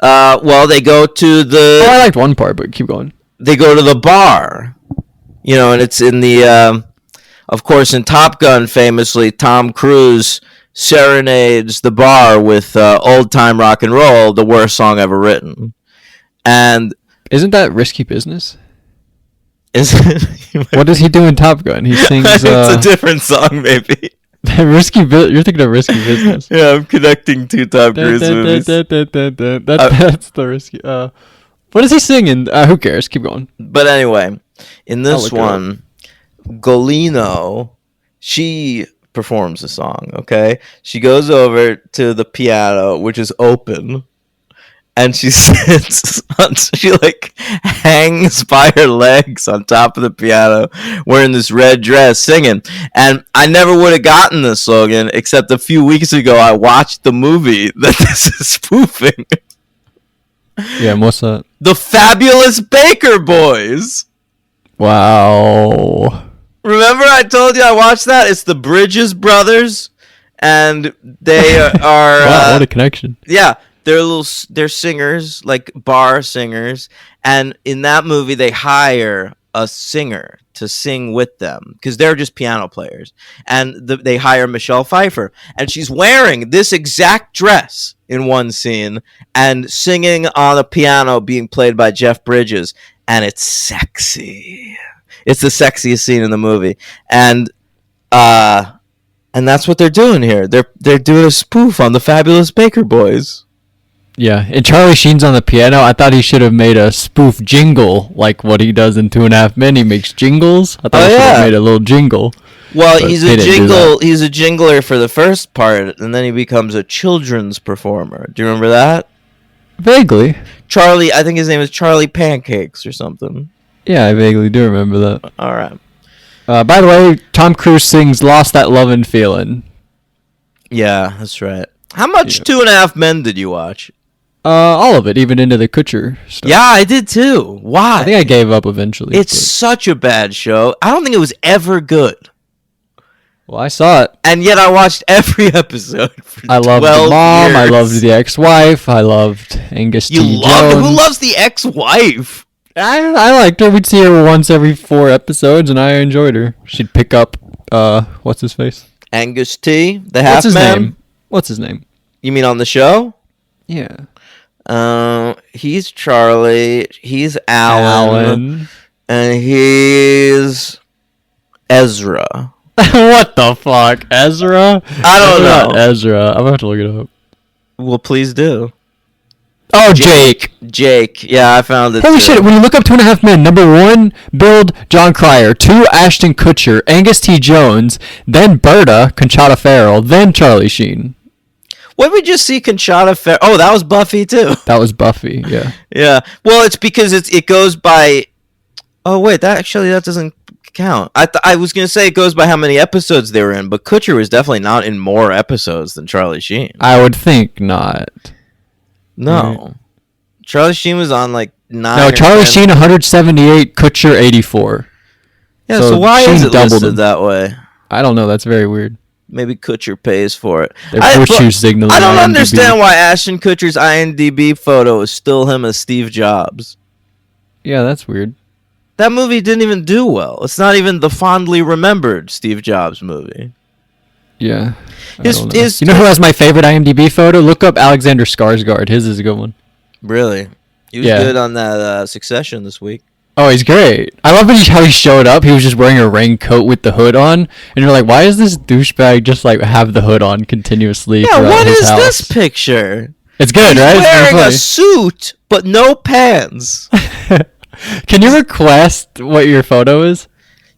A: Well, they go to the.
B: Oh, I liked one part, but keep going.
A: They go to the bar, and it's in the. Of course, in Top Gun, famously, Tom Cruise serenades the bar with "Old Time Rock and Roll," the worst song ever written, and.
B: Isn't that Risky Business?
A: Is it?
B: What does he do in Top Gun? He sings.
A: It's a different song, maybe.
B: You're thinking of Risky Business.
A: Yeah, I'm connecting two Tom Cruise movies.
B: That's the risky. What is he singing? Who cares? Keep going.
A: But anyway, in this one, Golino, she performs the song. Okay, she goes over to the piano, which is open. And she sits she like hangs by her legs on top of the piano wearing this red dress singing. And I never would have gotten this, Logan, except a few weeks ago I watched the movie that this is spoofing.
B: Yeah, what's that?
A: The Fabulous Baker Boys.
B: Wow.
A: Remember I told you I watched that? It's the Bridges brothers. And they are...
B: Wow, what a connection.
A: Yeah. They're singers, like bar singers, and in that movie they hire a singer to sing with them because they're just piano players, and they hire Michelle Pfeiffer, and she's wearing this exact dress in one scene and singing on a piano being played by Jeff Bridges, and it's sexy. It's the sexiest scene in the movie, and that's what they're doing here. They're doing a spoof on the Fabulous Baker Boys.
B: Yeah, and Charlie Sheen's on the piano. I thought he should have made a spoof jingle like what he does in 2.5 Men. He makes jingles. I thought he should have made a little jingle.
A: Well, he's a jingler for the first part, and then he becomes a children's performer. Do you remember that?
B: Vaguely.
A: Charlie, I think his name is Charlie Pancakes or something.
B: Yeah, I vaguely do remember that.
A: All right.
B: By the way, Tom Cruise sings "Lost That Lovin' Feelin'."
A: Yeah, that's right. How much 2.5 Men did you watch?
B: All of it, even into the Kutcher stuff.
A: Yeah, I did too. Why?
B: I think I gave up eventually.
A: It's such a bad show. I don't think it was ever good.
B: Well, I saw it.
A: And yet I watched every episode for
B: I loved the mom. I loved the ex-wife. I loved Angus T. Jones.
A: Who loves the ex-wife?
B: I liked her. We'd see her once every 4 episodes, and I enjoyed her. She'd pick up, what's his face?
A: Angus T. The half man?
B: What's his name?
A: You mean on the show?
B: Yeah.
A: He's Charlie. He's Alan. And he's Ezra.
B: What the fuck? Ezra?
A: I don't know.
B: Ezra. I'm about to look it up.
A: Well, please do.
B: Oh, Jake.
A: Yeah, I found it.
B: Holy shit, when you look up 2.5 Men, number 1, Build John Cryer, 2, Ashton Kutcher, Angus T. Jones, then Berta, Conchata Farrell, then Charlie Sheen.
A: What did we just see Conchata Farrell? Oh, that was Buffy too.
B: That was Buffy, yeah.
A: Yeah. Well, it's because it goes by... Oh, wait, that doesn't count. I was going to say it goes by how many episodes they were in, but Kutcher was definitely not in more episodes than Charlie Sheen.
B: I would think not.
A: No.
B: Right.
A: Charlie Sheen was on like 9.
B: No, Charlie
A: 10.
B: Sheen 178, Kutcher 84.
A: Yeah, so why
B: Sheen
A: is it
B: doubled
A: listed
B: him.
A: that way?
B: I don't know, that's very weird.
A: Maybe Kutcher pays for it.
B: They're virtue signaling.
A: I don't
B: IMDb.
A: understand why Ashton Kutcher's IMDb photo is still him as Steve Jobs.
B: Yeah, that's weird.
A: That movie didn't even do well. It's not even the fondly remembered Steve Jobs movie.
B: Yeah.
A: You
B: know who has my favorite IMDb photo? Look up Alexander Skarsgård. His is a good one.
A: Really? He was good on that Succession this week.
B: Oh, he's great. I love how he showed up. He was just wearing a raincoat with the hood on, and you're like, why does this douchebag just like have the hood on continuously?
A: Yeah, what
B: his
A: is
B: house?
A: this picture?
B: It's good,
A: He's
B: right?
A: Wearing a suit, but no pants.
B: Can you request what your photo is?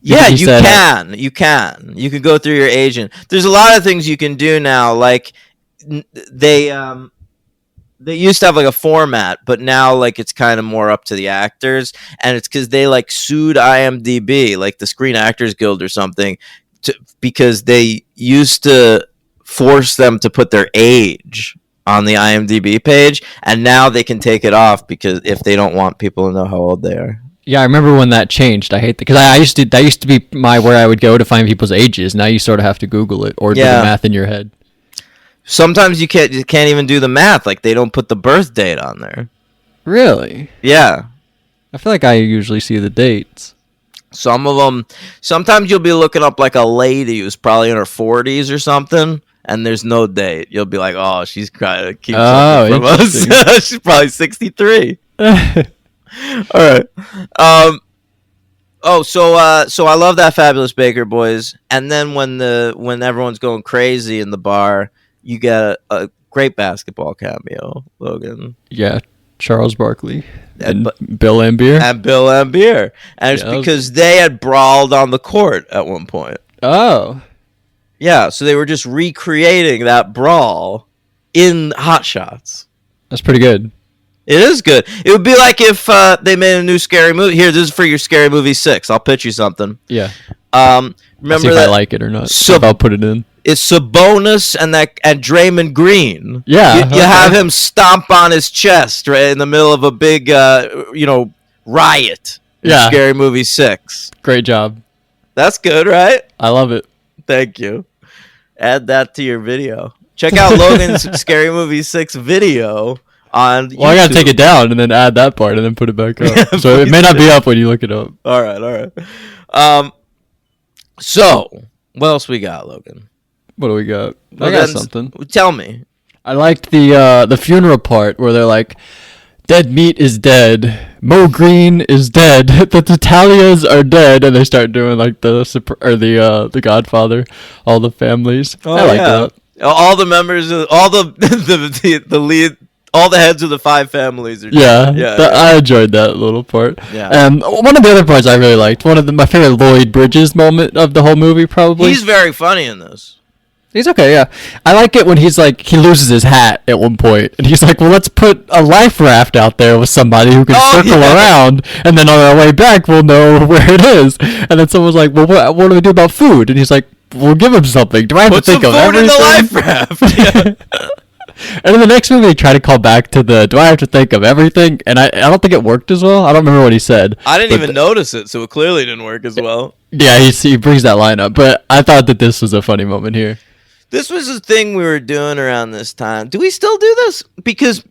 A: Yeah, you can. You can. You can go through your agent. There's a lot of things you can do now. Like they used to have like a format, but now like it's kind of more up to the actors, and it's because they like sued IMDb, like the Screen Actors Guild or something, because they used to force them to put their age on the IMDb page, and now they can take it off because if they don't want people to know how old they are.
B: Yeah, I remember when that changed. I hate that because that used to be where I would go to find people's ages. Now you sort of have to Google it or do the math in your head.
A: Sometimes you can't even do the math. Like they don't put the birth date on there.
B: Really?
A: Yeah.
B: I feel like I usually see the dates.
A: Some of them. Sometimes you'll be looking up like a lady who's probably in her 40s or something, and there's no date. You'll be like, oh, she's trying to keep something from us. She's probably 63. All right. So I love that Fabulous Baker Boys, and then when everyone's going crazy in the bar, you get a great basketball cameo, Logan.
B: Yeah, Charles Barkley and Bill Laimbeer.
A: And it's because they had brawled on the court at one point.
B: Oh.
A: Yeah, so they were just recreating that brawl in Hot Shots.
B: That's pretty good.
A: It is good. It would be like if they made a new scary movie. Here, this is for your Scary Movie 6. I'll pitch you something.
B: Yeah.
A: Remember
B: see if I like it or not. I'll put it in.
A: It's Sabonis and Draymond Green.
B: Yeah.
A: You have him stomp on his chest right in the middle of a big, riot.
B: Yeah.
A: Scary Movie 6.
B: Great job.
A: That's good, right?
B: I love it.
A: Thank you. Add that to your video. Check out Logan's Scary Movie 6 video on YouTube.
B: Well, I gotta take it down and then add that part and then put it back up. So it may not be up when you look it up.
A: All right. So what else we got, Logan?
B: What do we got? I got something.
A: Tell me.
B: I liked the funeral part where they're like, dead meat is dead. Mo Green is dead. The Tatalias are dead, and they start doing like the Godfather, all the families.
A: Oh,
B: I like that.
A: All the members, all the lead, all the heads of the 5 families are dead.
B: Yeah. I enjoyed that little part.
A: Yeah.
B: One of the other parts I really liked. My favorite Lloyd Bridges moment of the whole movie, probably.
A: He's very funny in this.
B: He's okay, yeah. I like it when he's like, he loses his hat at one point, and he's like, well, let's put a life raft out there with somebody who can circle around, and then on our way back, we'll know where it is. And then someone's like, well, what do we do about food? And he's like, we'll give him something. Do I have to think of everything? Put some food in the life raft. Yeah. And in the next movie, they try to call back to do I have to think of everything? And I don't think it worked as well. I don't remember what he said.
A: I didn't even notice it, so it clearly didn't work as well.
B: Yeah, he brings that line up, but I thought that this was a funny moment here.
A: This was a thing we were doing around this time. Do we still do this? Because,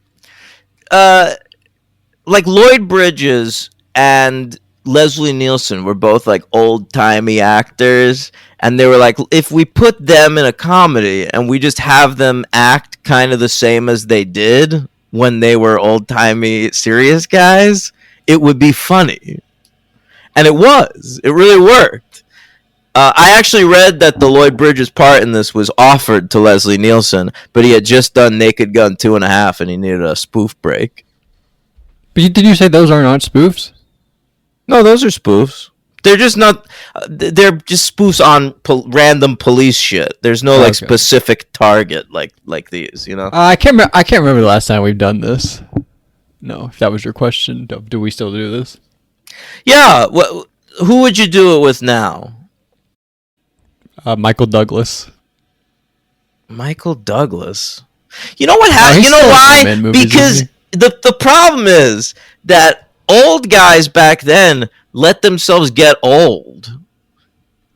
A: like Lloyd Bridges and Leslie Nielsen were both like old-timey actors, and they were like, if we put them in a comedy and we just have them act kind of the same as they did when they were old-timey serious guys, it would be funny. And it was. It really worked. I actually read that the Lloyd Bridges part in this was offered to Leslie Nielsen, but he had just done Naked Gun 2.5 and he needed a spoof break.
B: But did you say those are not spoofs?
A: No, those are spoofs. They're just not. They're just spoofs on random police shit. There's no specific target like these. You know.
B: I can't remember the last time we've done this. No, if that was your question, do we still do this?
A: Yeah. Who would you do it with now?
B: Michael Douglas.
A: Michael Douglas. You know what happened? You know why? Because the problem is that old guys back then let themselves get old.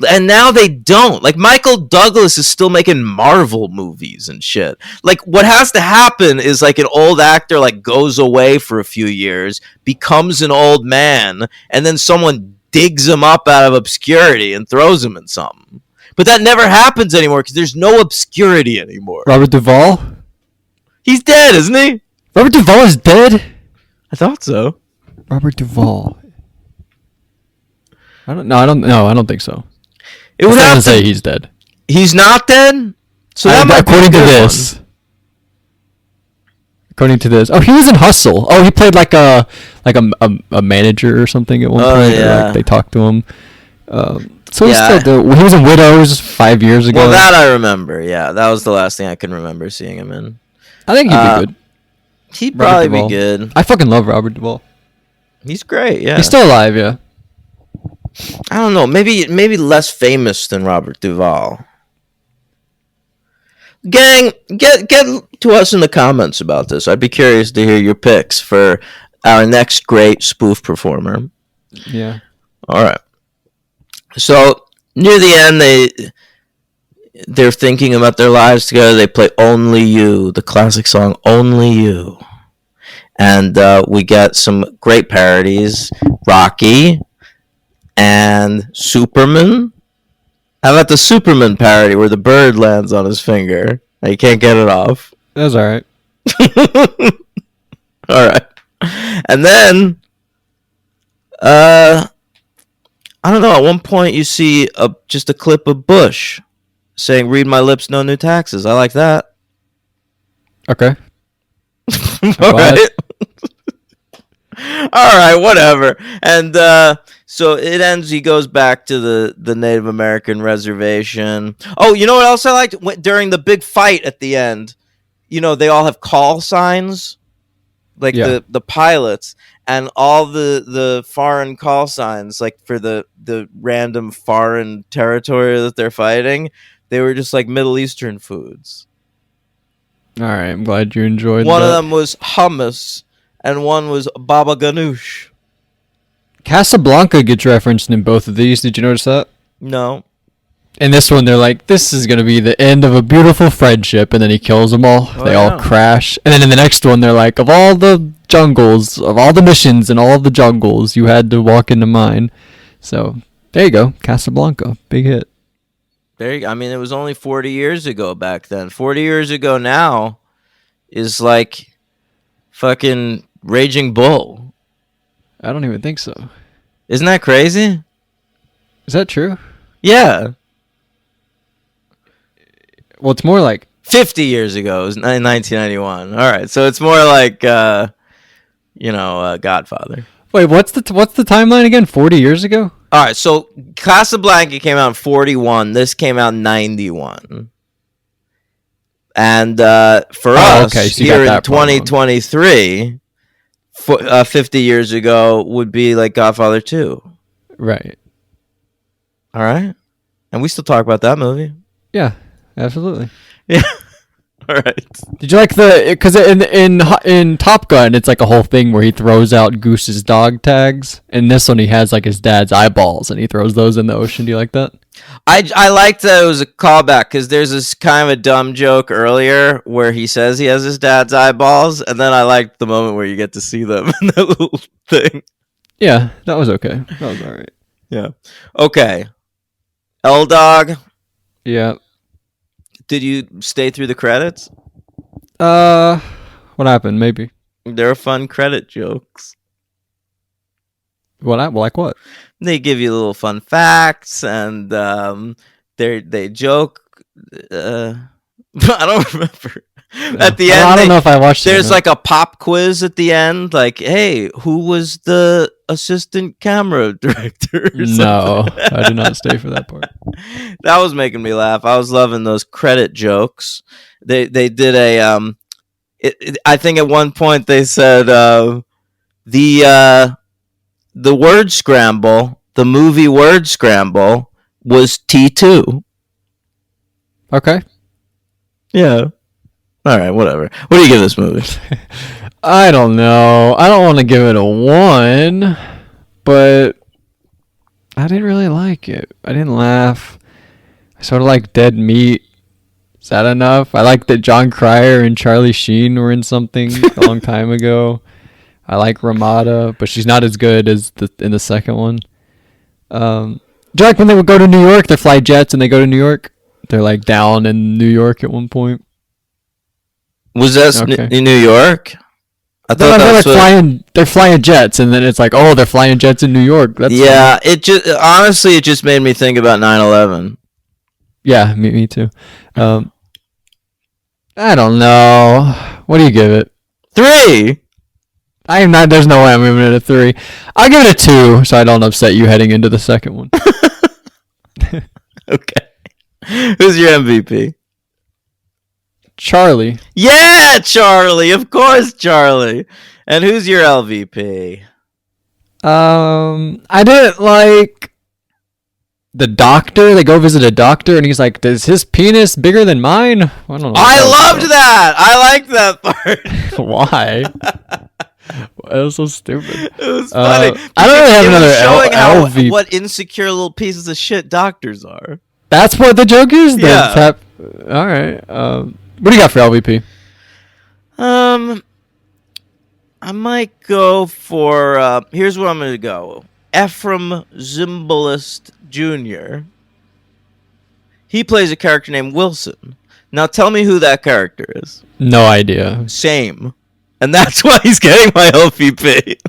A: And now they don't. Like, Michael Douglas is still making Marvel movies and shit. Like, what has to happen is, like, an old actor, like, goes away for a few years, becomes an old man, and then someone digs him up out of obscurity and throws him in something. But that never happens anymore because there's no obscurity anymore.
B: Robert Duvall?
A: He's dead, isn't he?
B: Robert Duvall is dead?
A: I thought so.
B: Robert Duvall. I don't think so.
A: It would have to
B: say he's dead.
A: He's not dead? So that might
B: according
A: be
B: to this. One. According to this. Oh, he was in Hustle. Oh, he played like a manager or something at one point.
A: Yeah.
B: Or like they talked to him. So he's still there. He was in Widows 5 years ago.
A: Well, that I remember. Yeah, that was the last thing I can remember seeing him in.
B: I think he'd be good.
A: He'd probably be good.
B: I fucking love Robert Duvall.
A: He's great, yeah.
B: He's still alive, yeah.
A: I don't know. Maybe less famous than Robert Duvall. Gang, get to us in the comments about this. I'd be curious to hear your picks for our next great spoof performer.
B: Yeah.
A: All right. So near the end, they're thinking about their lives together. They play "Only You," the classic song "Only You," and we get some great parodies. Rocky and Superman. How about the Superman parody where the bird lands on his finger and he can't get it off?
B: That's all right.
A: All right. And then, I don't know. At one point, you see just a clip of Bush saying, "Read my lips, no new taxes." I like that.
B: Okay.
A: All right. All right, whatever. And so it ends. He goes back to the Native American reservation. Oh, you know what else I liked? During the big fight at the end, you know, they all have call signs, like the pilots, and all the foreign call signs, like for the random foreign territory that they're fighting, they were just like Middle Eastern foods.
B: All right, I'm glad you enjoyed
A: One
B: that.
A: of them was hummus, and one was baba ganoush.
B: Casablanca gets referenced in both of these. Did you notice that?
A: No.
B: In this one, they're like, this is going to be the end of a beautiful friendship, and then he kills them all. They all crash. And then in the next one, they're like, of all the jungles, of all the missions in all the jungles, you had to walk into mine. So, there you go. Casablanca. Big hit.
A: I mean, it was only 40 years ago back then. 40 years ago now is like fucking Raging Bull.
B: I don't even think so.
A: Isn't that crazy?
B: Is that true?
A: Yeah.
B: Well, it's more like
A: 50 years ago. It was 1991. All right, so it's more like Godfather.
B: Wait, what's the timeline again? 40 years ago?
A: All right, so Casablanca came out in 41. This came out in 91. And for us,
B: okay, so
A: here in 2023, 50 years ago would be like Godfather 2.
B: Right.
A: All right. And we still talk about that movie.
B: Yeah, absolutely.
A: Yeah. All right.
B: Did you like because in Top Gun, it's like a whole thing where he throws out Goose's dog tags. In this one, he has like his dad's eyeballs, and he throws those in the ocean. Do you like that?
A: I liked that it was a callback because there's this kind of a dumb joke earlier where he says he has his dad's eyeballs, and then I liked the moment where you get to see them in that little thing.
B: Yeah, that was okay. That was all right.
A: Yeah. Okay. L-Dog.
B: Yeah.
A: Did you stay through the credits?
B: What happened? Maybe.
A: There are fun credit jokes.
B: Like what?
A: They give you little fun facts, and they joke. I don't remember. At the end,
B: I don't know if I watched it.
A: There's like a pop quiz at the end, like, "Hey, who was the assistant camera director?"
B: No, I did not stay for that part.
A: That was making me laugh. I was loving those credit jokes. They did a I think at one point they said the word scramble, the movie word scramble was T2.
B: Okay.
A: Yeah. All right, whatever. What do you give this movie?
B: I don't know. I don't want to give it a 1, but I didn't really like it. I didn't laugh. I sort of like Dead Meat. Is that enough? I like that John Cryer and Charlie Sheen were in something a long time ago. I like Ramada, but she's not as good as in the second one. Do you like when they would go to New York? They fly jets and they go to New York. They're like down in New York at one point.
A: Was that
B: Okay.
A: in New York? I
B: No,
A: thought
B: they're
A: that's
B: like flying. They're flying jets, and then it's like, oh, they're flying jets in New York. That's
A: yeah. It just honestly, it just made me think about 9/11.
B: yeah, me too. I don't know. What do you give it?
A: 3.
B: I am not. There's no way I'm giving it a 3. I'll give it a 2, so I don't upset you heading into the second one.
A: Okay. Who's your MVP?
B: Charlie.
A: Yeah, Charlie. Of course, Charlie. And who's your LVP?
B: I didn't like the doctor. They go visit a doctor, and he's like, "Is his penis bigger than mine?" I don't know.
A: I loved that. I liked that part.
B: Why? That was so stupid.
A: It was funny.
B: I don't really have another
A: showing
B: LV.
A: what insecure little pieces of shit doctors are.
B: That's what the joke is.
A: Yeah.
B: All right. What do you got for LVP?
A: I might go for. Here's what I'm going to go. Ephraim Zimbalist Jr. He plays a character named Wilson. Now tell me who that character is.
B: No idea.
A: Same. And that's why he's getting my LVP.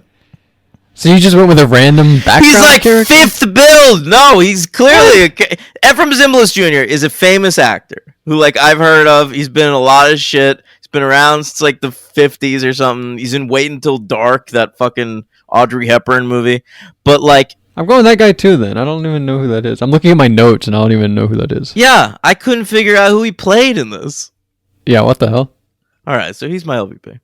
B: So you just went with a random background
A: He's like
B: character?
A: 5th build. No, he's clearly Ephraim Zimbalist Jr. is a famous actor who, like, I've heard of. He's been in a lot of shit. He's been around since like the 50s or something. He's in Wait Until Dark, that fucking Audrey Hepburn movie. But like,
B: I'm going with that guy too. Then I don't even know who that is. I'm looking at my notes and I don't even know who that is.
A: yeah, I couldn't figure out who he played in this.
B: Yeah, what the hell?
A: All right, so he's my LVP.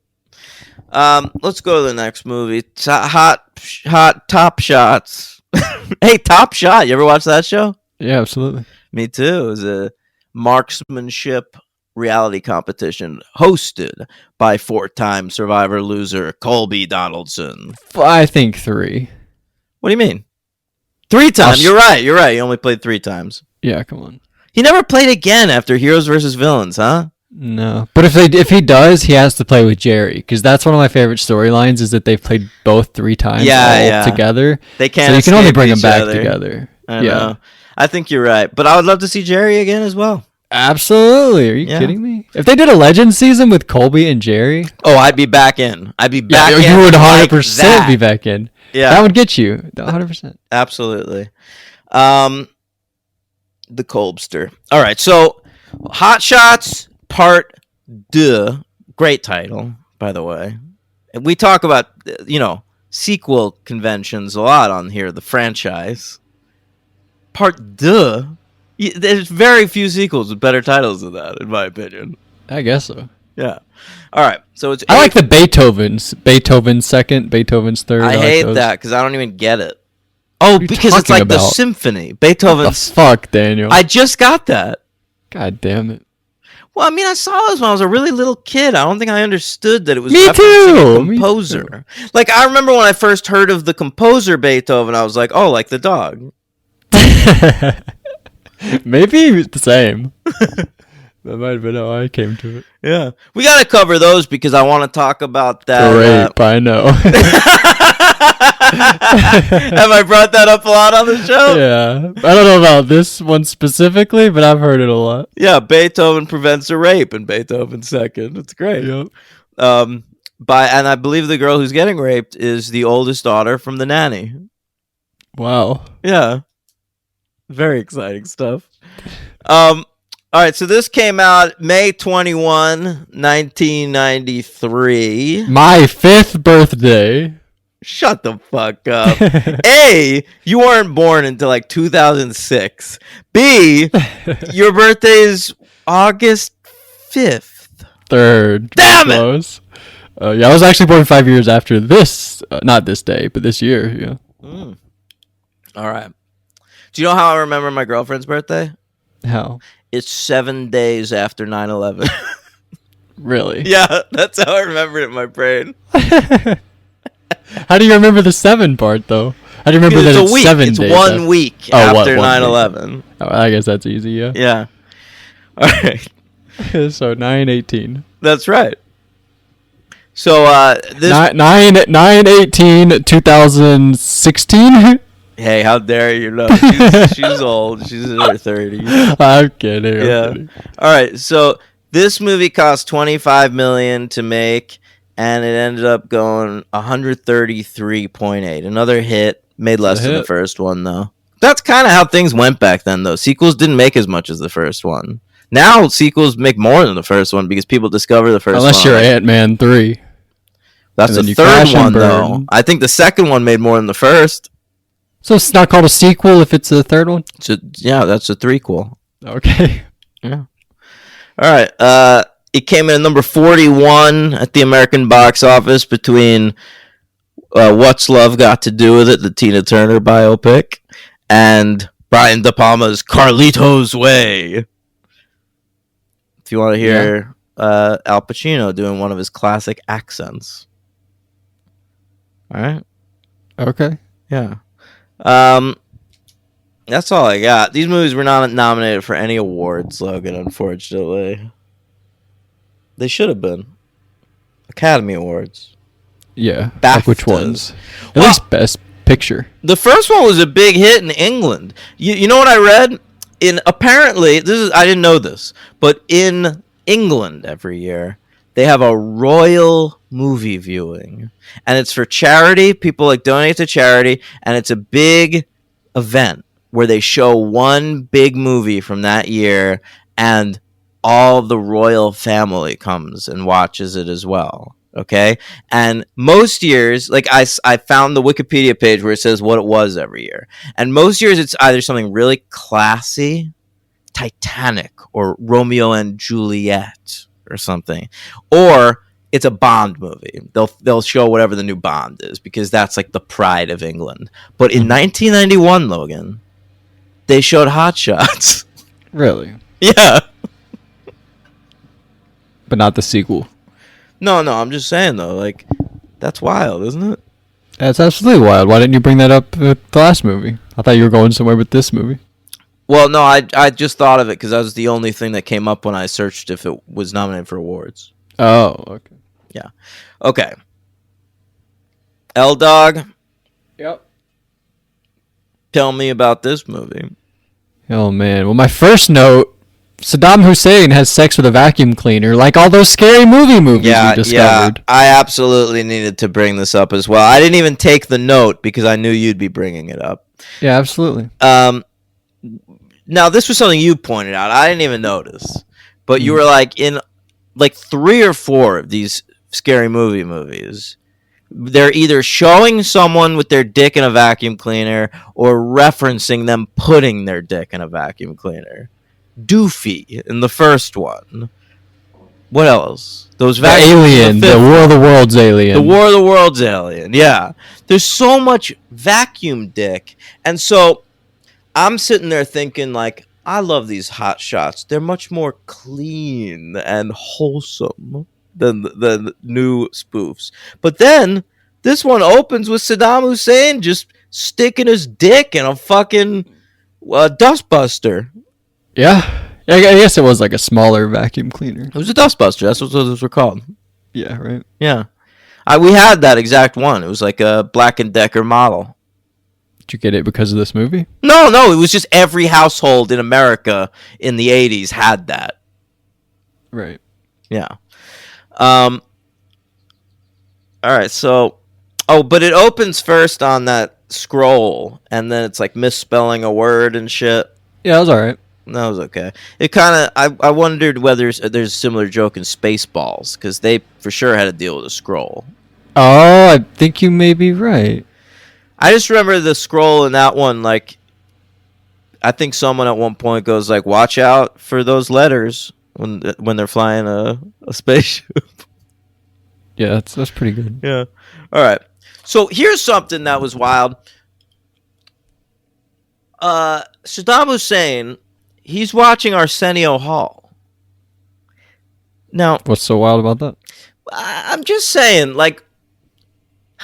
A: Let's go to the next movie. Hot Top Shots. Hey, Top Shot. You ever watch that show?
B: Yeah, absolutely.
A: Me too. It was a marksmanship reality competition hosted by 4-time Survivor loser Colby Donaldson.
B: I think 3.
A: What do you mean? 3 times. You're right. He only played 3 times.
B: Yeah, come on.
A: He never played again after Heroes vs. Villains, huh?
B: No, but if he does, he has to play with Jerry because that's one of my favorite storylines. Is that they've played both 3 times together.
A: They can't.
B: So you can only bring them
A: each
B: back
A: other.
B: together.
A: I know. I think you're right, but I would love to see Jerry again as well.
B: Absolutely. Are you kidding me? If they did a Legend season with Colby and Jerry,
A: oh, I'd be back in. I'd be back in.
B: You would 100%
A: like
B: be back in.
A: Yeah,
B: that would get you 100%.
A: Absolutely. The Colbster. All right, so Hot Shots Part Deux. Great title, by the way. And we talk about sequel conventions a lot on here. The franchise. Part Deux. There's very few sequels with better titles than that, in my opinion.
B: I guess so.
A: Yeah. All right. So it's.
B: I like the Beethoven's. Beethoven's second, Beethoven's third.
A: I hate that because I don't even get it. Oh, because it's like the symphony. Beethoven's.
B: What the fuck, Daniel?
A: I just got that.
B: God damn it.
A: Well, I mean, I saw this when I was a really little kid. I don't think I understood that it was
B: Me too.
A: a composer. Like, I remember when I first heard of the composer Beethoven, I was like, oh, like the dog.
B: Maybe the same. That might have been how I came to it.
A: Yeah. We got to cover those because I want to talk about that.
B: Great, I know.
A: Have I brought that up a lot on the show?
B: Yeah. I don't know about this one specifically, but I've heard it a lot.
A: Yeah, Beethoven prevents a rape in Beethoven second. It's great.
B: Yep.
A: And I believe the girl who's getting raped is the oldest daughter from the nanny.
B: Wow.
A: Yeah. Very exciting stuff. All right, so this came out May 21, 1993.
B: My 5th birthday.
A: Shut the fuck up. A, you weren't born until like 2006. B, your birthday is August 5th.
B: 3rd.
A: Damn it!
B: Close. Yeah, I was actually born 5 years after this. Not this day, but this year. Yeah.
A: All right. Do you know how I remember my girlfriend's birthday?
B: How?
A: It's 7 days after 9/11.
B: Really?
A: Yeah, that's how I remember it in my brain.
B: How do you remember the 7 part though? How do you remember
A: It's
B: that
A: a
B: it's
A: week.
B: 7
A: It's
B: days?
A: 1 week
B: Oh,
A: after
B: what, 1 week?
A: 9/11.
B: Oh, I guess that's easy. Yeah.
A: Yeah. All right.
B: So 9/18.
A: That's right. So this
B: 9/18/2016.
A: hey, how dare you? No, she's old. She's in her 30s.
B: I'm kidding.
A: Yeah.
B: I'm kidding.
A: All right. So this movie cost 25 million to make, and it ended up going 133.8. Another hit. Made less than the
B: hit.
A: first one though. That's kind of how things went back then though. Sequels didn't make as much as the first one. Now sequels make more than the first one because people discover the first one.
B: Unless you're Ant-Man 3.
A: That's
B: and
A: the
B: then you
A: third
B: crash and
A: one though.
B: burn.
A: I think the second one made more than the first.
B: So it's not called a sequel if it's the third one?
A: So yeah, that's a threequel.
B: Okay.
A: Yeah. All right. It came in at number 41 at the American box office between What's Love Got to Do with It, the Tina Turner biopic, and Brian De Palma's Carlito's Way. If you want to hear Al Pacino doing one of his classic accents. All right.
B: Okay.
A: Yeah. That's all I got. These movies were not nominated for any awards, Logan, unfortunately. They should have been. Academy Awards.
B: Yeah.
A: BAFTAs.
B: Like which ones? At
A: Well-
B: least Best Picture.
A: The first one was a big hit in England. You know what I read? Apparently, I didn't know this, but in England every year, they have a royal movie viewing. And it's for charity. People like donate to charity, and it's a big event where they show one big movie from that year, and all the royal family comes and watches it as well. Okay, and most years, like I found the Wikipedia page where it says what it was every year, and most years it's either something really classy, Titanic or Romeo and Juliet or something, or it's a Bond movie. They'll show whatever the new Bond is because that's like the pride of England. But in 1991, Logan, they showed Hot Shots.
B: Really?
A: Yeah.
B: But not the sequel.
A: No, I'm just saying though, like that's wild, isn't it?
B: That's absolutely wild. Why didn't you bring that up with the last movie? I thought you were going somewhere with this movie.
A: Well, no, I just thought of it because that was the only thing that came up when I searched if it was nominated for awards.
B: Oh, okay.
A: Yeah. Okay. L-Dog,
B: Yep.
A: tell me about this movie.
B: Oh, man. Well, my first note, Saddam Hussein has sex with a vacuum cleaner, like all those scary movies we discovered.
A: I absolutely needed to bring this up as well. I didn't even take the note because I knew you'd be bringing it up.
B: Yeah, absolutely.
A: Now, this was something you pointed out. I didn't even notice. But you were like, in like 3 or 4 of these scary movies, they're either showing someone with their dick in a vacuum cleaner or referencing them putting their dick in a vacuum cleaner. Doofy in the first one. What else? Those
B: The Alien, the War of the Worlds Alien.
A: The War of the Worlds Alien, yeah. There's so much vacuum dick. And so I'm sitting there thinking, like, I love these hot shots. They're much more clean and wholesome than the new spoofs. But then this one opens with Saddam Hussein just sticking his dick in a fucking dustbuster.
B: Yeah. I guess it was like a smaller vacuum cleaner.
A: It was a dustbuster. That's what those were called.
B: Yeah, right.
A: Yeah. We had that exact one. It was like a Black & Decker model.
B: Did you get it because of this movie?
A: No, it was just every household in America in the 80s had that.
B: Right.
A: Yeah. All right, so but it opens first on that scroll and then it's like misspelling a word and shit.
B: Yeah, that was all right.
A: That was okay. It kind of I wondered whether there's a similar joke in Spaceballs because they for sure had to deal with a scroll.
B: Oh, I think you may be right.
A: I just remember the scroll in that one, like, I think someone at one point goes like, watch out for those letters when they're flying a spaceship.
B: Yeah, that's pretty good.
A: Yeah. All right. So here's something that was wild. Saddam Hussein, he's watching Arsenio Hall. Now,
B: What's so wild about that?
A: I'm just saying, like,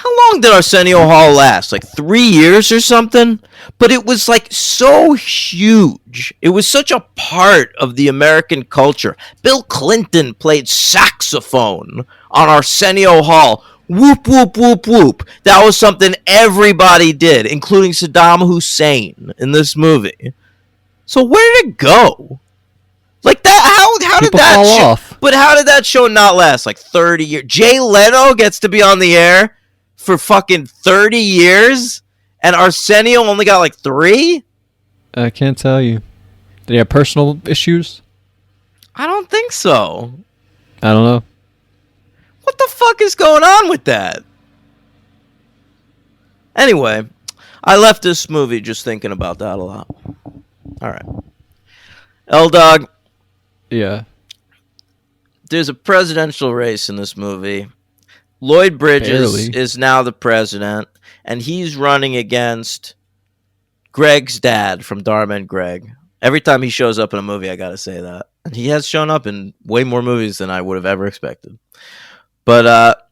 A: how long did Arsenio Hall last? Like 3 years or something? But it was like so huge. It was such a part of the American culture. Bill Clinton played saxophone on Arsenio Hall. Whoop, whoop, whoop, whoop. That was something everybody did, including Saddam Hussein in this movie. So where did it go? Like that, how did
B: People
A: that
B: fall
A: show?
B: off.
A: But how did that show not last like 30 years? Jay Leno gets to be on the air for fucking 30 years, and Arsenio only got like 3?
B: I can't tell you. Did he have personal issues?
A: I don't think so.
B: I don't know.
A: What the fuck is going on with that? Anyway, I left this movie just thinking about that a lot. All right. L-Dog,
B: Yeah.
A: there's a presidential race in this movie. Lloyd Bridges
B: Barely.
A: is now the president, and he's running against Greg's dad from Dharma and Greg. Every time he shows up in a movie, I gotta say that. And he has shown up in way more movies than I would have ever expected. But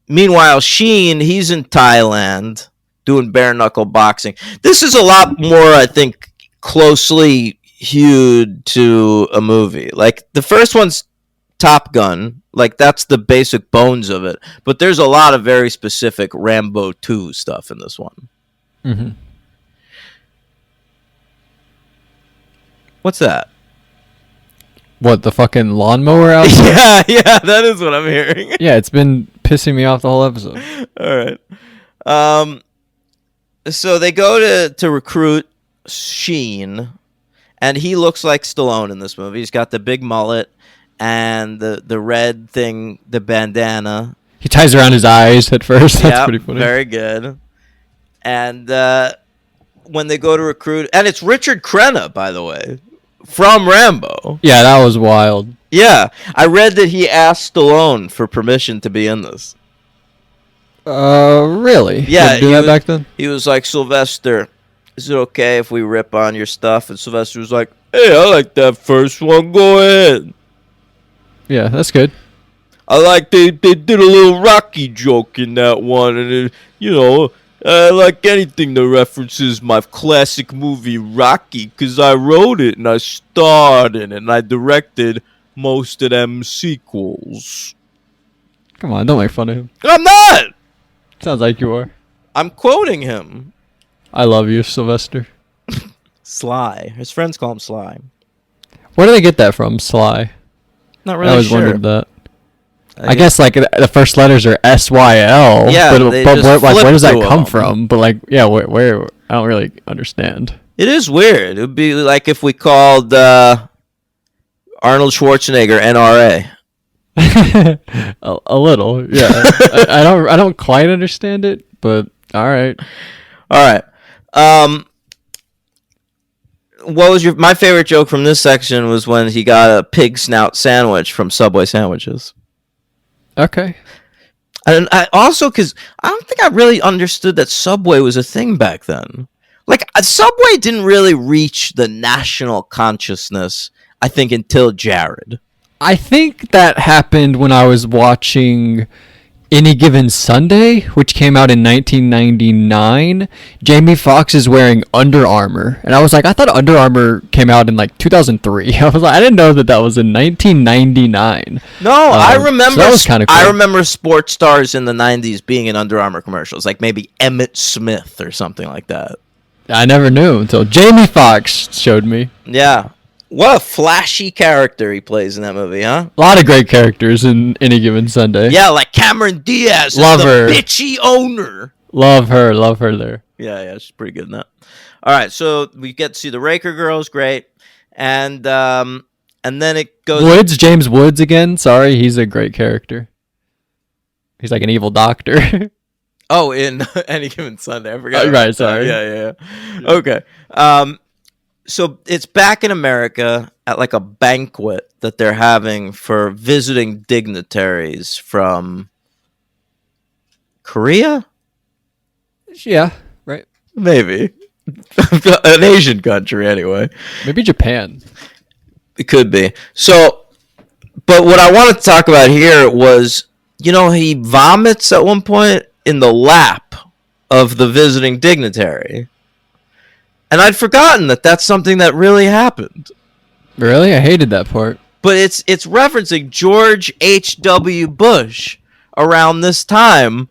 A: meanwhile, Sheen, he's in Thailand doing bare knuckle boxing. This is a lot more, I think, closely hewed to a movie. Like the first one's Top Gun, like that's the basic bones of it. But there's a lot of very specific Rambo 2 stuff in this one.
B: Mm-hmm.
A: What's that?
B: What, the fucking lawnmower out there?
A: yeah, that is what I'm hearing.
B: Yeah, it's been pissing me off the whole episode.
A: All right. So they go to recruit Sheen, and he looks like Stallone in this movie. He's got the big mullet and the red thing, the bandana.
B: He ties around his eyes at first. That's
A: Yep,
B: pretty funny.
A: very good. And when they go to recruit, and it's Richard Crenna, by the way, from Rambo.
B: Yeah, that was wild.
A: Yeah, I read that he asked Stallone for permission to be in this.
B: Really?
A: Yeah,
B: Did do
A: he
B: that
A: was-
B: back then?
A: He was like, Sylvester, is it okay if we rip on your stuff? And Sylvester was like, hey, I like that first one. Go ahead.
B: Yeah, that's good.
A: I like they did a little Rocky joke in that one. And, I like anything that references my classic movie Rocky because I wrote it and I starred in it and I directed most of them sequels.
B: Come on, don't make fun of him.
A: I'm not!
B: Sounds like you are.
A: I'm quoting him.
B: I love you, Sylvester.
A: Sly. His friends call him Sly.
B: Where do they get that from, Sly?
A: Not
B: I
A: really
B: always
A: sure.
B: wondered that. I guess like the first letters are SYL.
A: Yeah,
B: but,
A: they
B: but
A: just
B: where, like,
A: flip
B: where does that
A: to
B: come
A: them.
B: from? But like, yeah, where I don't really understand.
A: It is weird. It would be like if we called Arnold Schwarzenegger NRA.
B: a little, yeah. I don't quite understand it, but all right.
A: All right. What was my favorite joke from this section was when he got a pig snout sandwich from Subway sandwiches.
B: Okay.
A: And I also, because I don't think I really understood that Subway was a thing back then. Like, Subway didn't really reach the national consciousness, I think, until Jared.
B: I think that happened when I was watching Any Given Sunday, which came out in 1999. Jamie Foxx is wearing Under Armour, and I was like, I thought Under Armour came out in like 2003. I was like, I didn't know that was in 1999.
A: No, I remember.
B: So that was kinda cool.
A: I remember sports stars in the '90s being in Under Armour commercials, like maybe Emmett Smith or something like that.
B: I never knew until Jamie Foxx showed me.
A: Yeah, what a flashy character he plays in that movie, huh?
B: A lot of great characters in Any Given Sunday.
A: Yeah, like Cameron Diaz,
B: Love
A: is the
B: her.
A: bitchy owner.
B: Love her there.
A: Yeah, she's pretty good in that. All right, so we get to see the Raker girls, great, and then it goes.
B: Woods, James Woods again. Sorry, he's a great character. He's like an evil doctor.
A: Oh, in Any Given Sunday, I forgot.
B: Right,
A: about that.
B: sorry.
A: Yeah. Okay. So it's back in America at like a banquet that they're having for visiting dignitaries from Korea?
B: Yeah, right.
A: Maybe. An Asian country, anyway.
B: Maybe Japan.
A: It could be. So, but what I wanted to talk about here was, he vomits at one point in the lap of the visiting dignitary. And I'd forgotten that that's something that really happened.
B: Really? I hated that part.
A: But it's referencing George H.W. Bush around this time,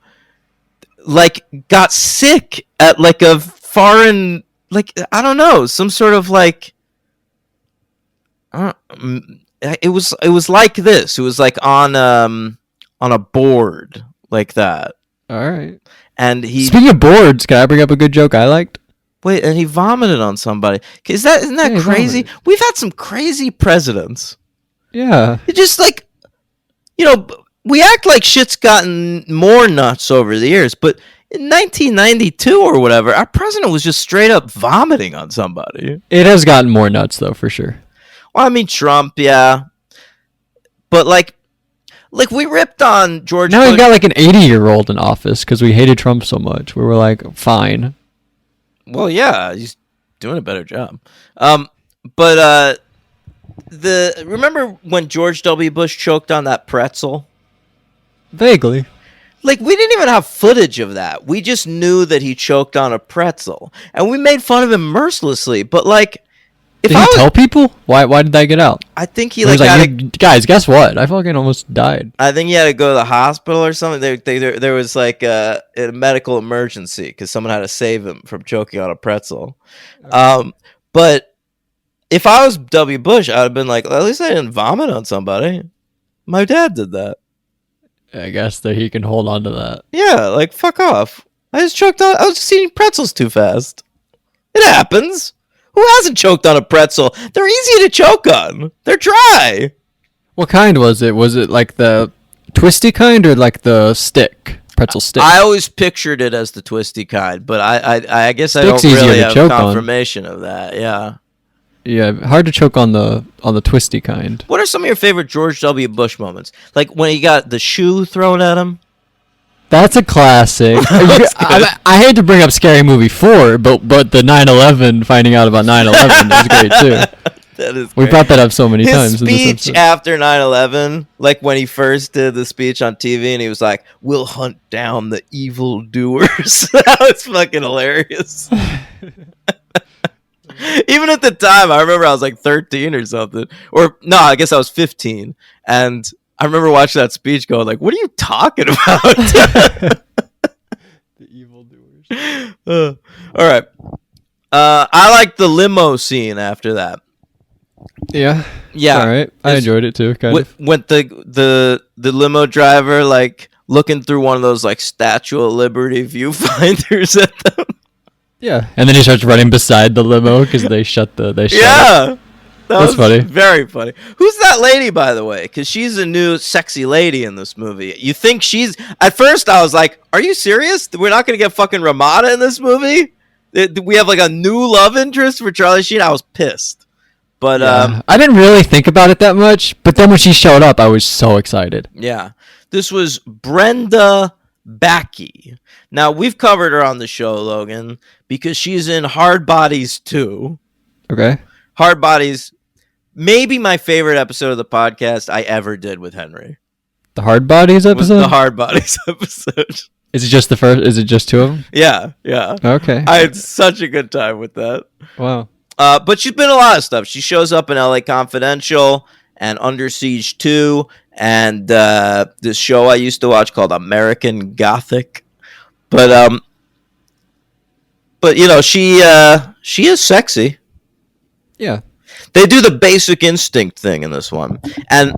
A: like, got sick at, like, a foreign, like, I don't know, some sort of, like, it was like this. It was like on a board like that.
B: All right.
A: And he
B: Speaking of boards, can I bring up a good joke I liked?
A: wait, and he vomited on somebody. Isn't that
B: Yeah, he
A: crazy?
B: vomited.
A: We've had some crazy presidents.
B: Yeah.
A: It just like, we act like shit's gotten more nuts over the years, but in 1992 or whatever, our president was just straight up vomiting on somebody.
B: It has gotten more nuts, though, for sure.
A: Well, I mean, Trump, yeah. But, like we ripped on George
B: Now
A: Bush.
B: we've got like an 80-year-old in office because we hated Trump so much. We were like, fine.
A: Well, yeah, he's doing a better job. But remember when George W. Bush choked on that pretzel?
B: Vaguely.
A: Like, we didn't even have footage of that. We just knew that he choked on a pretzel. And we made fun of him mercilessly. But, like,
B: Did he tell people? Why did that get out?
A: I think he,
B: He was
A: like,
B: like, guys, guess what? I fucking almost died.
A: I think he had to go to the hospital or something. There was, like, a medical emergency because someone had to save him from choking on a pretzel. But if I was W. Bush, I would have been like, at least I didn't vomit on somebody. My dad did that.
B: I guess that he can hold on to that.
A: Yeah, like, fuck off. I was just eating pretzels too fast. It happens. Who hasn't choked on a pretzel? They're easy to choke on. They're dry.
B: What kind was it? Was it like the twisty kind or like the pretzel stick?
A: I always pictured it as the twisty kind, but I guess I
B: Stick's
A: don't
B: easier
A: really
B: to
A: have
B: choke on.
A: confirmation of that. Yeah.
B: Yeah, hard to choke on the twisty kind.
A: What are some of your favorite George W. Bush moments? Like when he got the shoe thrown at him?
B: That's a classic. I hate to bring up Scary Movie 4, but the 9/11, finding out about 9/11 was great too.
A: That is
B: We
A: great.
B: brought that up so many
A: His
B: times in this
A: speech
B: episode.
A: after 9/11, like when he first did the speech on TV and he was like, "We'll hunt down the evil doers." That was fucking hilarious. Even at the time, I remember I was like 13 or something. Or no, I guess I was 15. And I remember watching that speech going like, what are you talking about?
B: The evildoers.
A: All right. I like the limo scene after that.
B: Yeah.
A: Yeah.
B: All right. I enjoyed it too, kind of.
A: When the limo driver like looking through one of those like Statue of Liberty viewfinders at them.
B: Yeah. And then he starts running beside the limo because they shut it.
A: Yeah.
B: That's funny.
A: Very funny. Who's that lady, by the way? Because she's a new sexy lady in this movie. You think she's... At first, I was like, are you serious? We're not going to get fucking Ramada in this movie? We have like a new love interest for Charlie Sheen? I was pissed. But,
B: Yeah. I didn't really think about it that much, but then when she showed up, I was so excited.
A: yeah. This was Brenda Backey. Now, we've covered her on the show, Logan, because she's in Hard Bodies 2.
B: Okay.
A: Hard Bodies, maybe my favorite episode of the podcast I ever did with Henry.
B: The Hard Bodies
A: Was
B: episode?
A: the Hard Bodies episode.
B: Is it just the first? Is it just two of them?
A: Yeah.
B: Okay.
A: I had such a good time with that.
B: Wow.
A: But she's been in a lot of stuff. She shows up in LA Confidential and Under Siege 2 and this show I used to watch called American Gothic. But you know, she is sexy.
B: Yeah.
A: They do the Basic Instinct thing in this one. And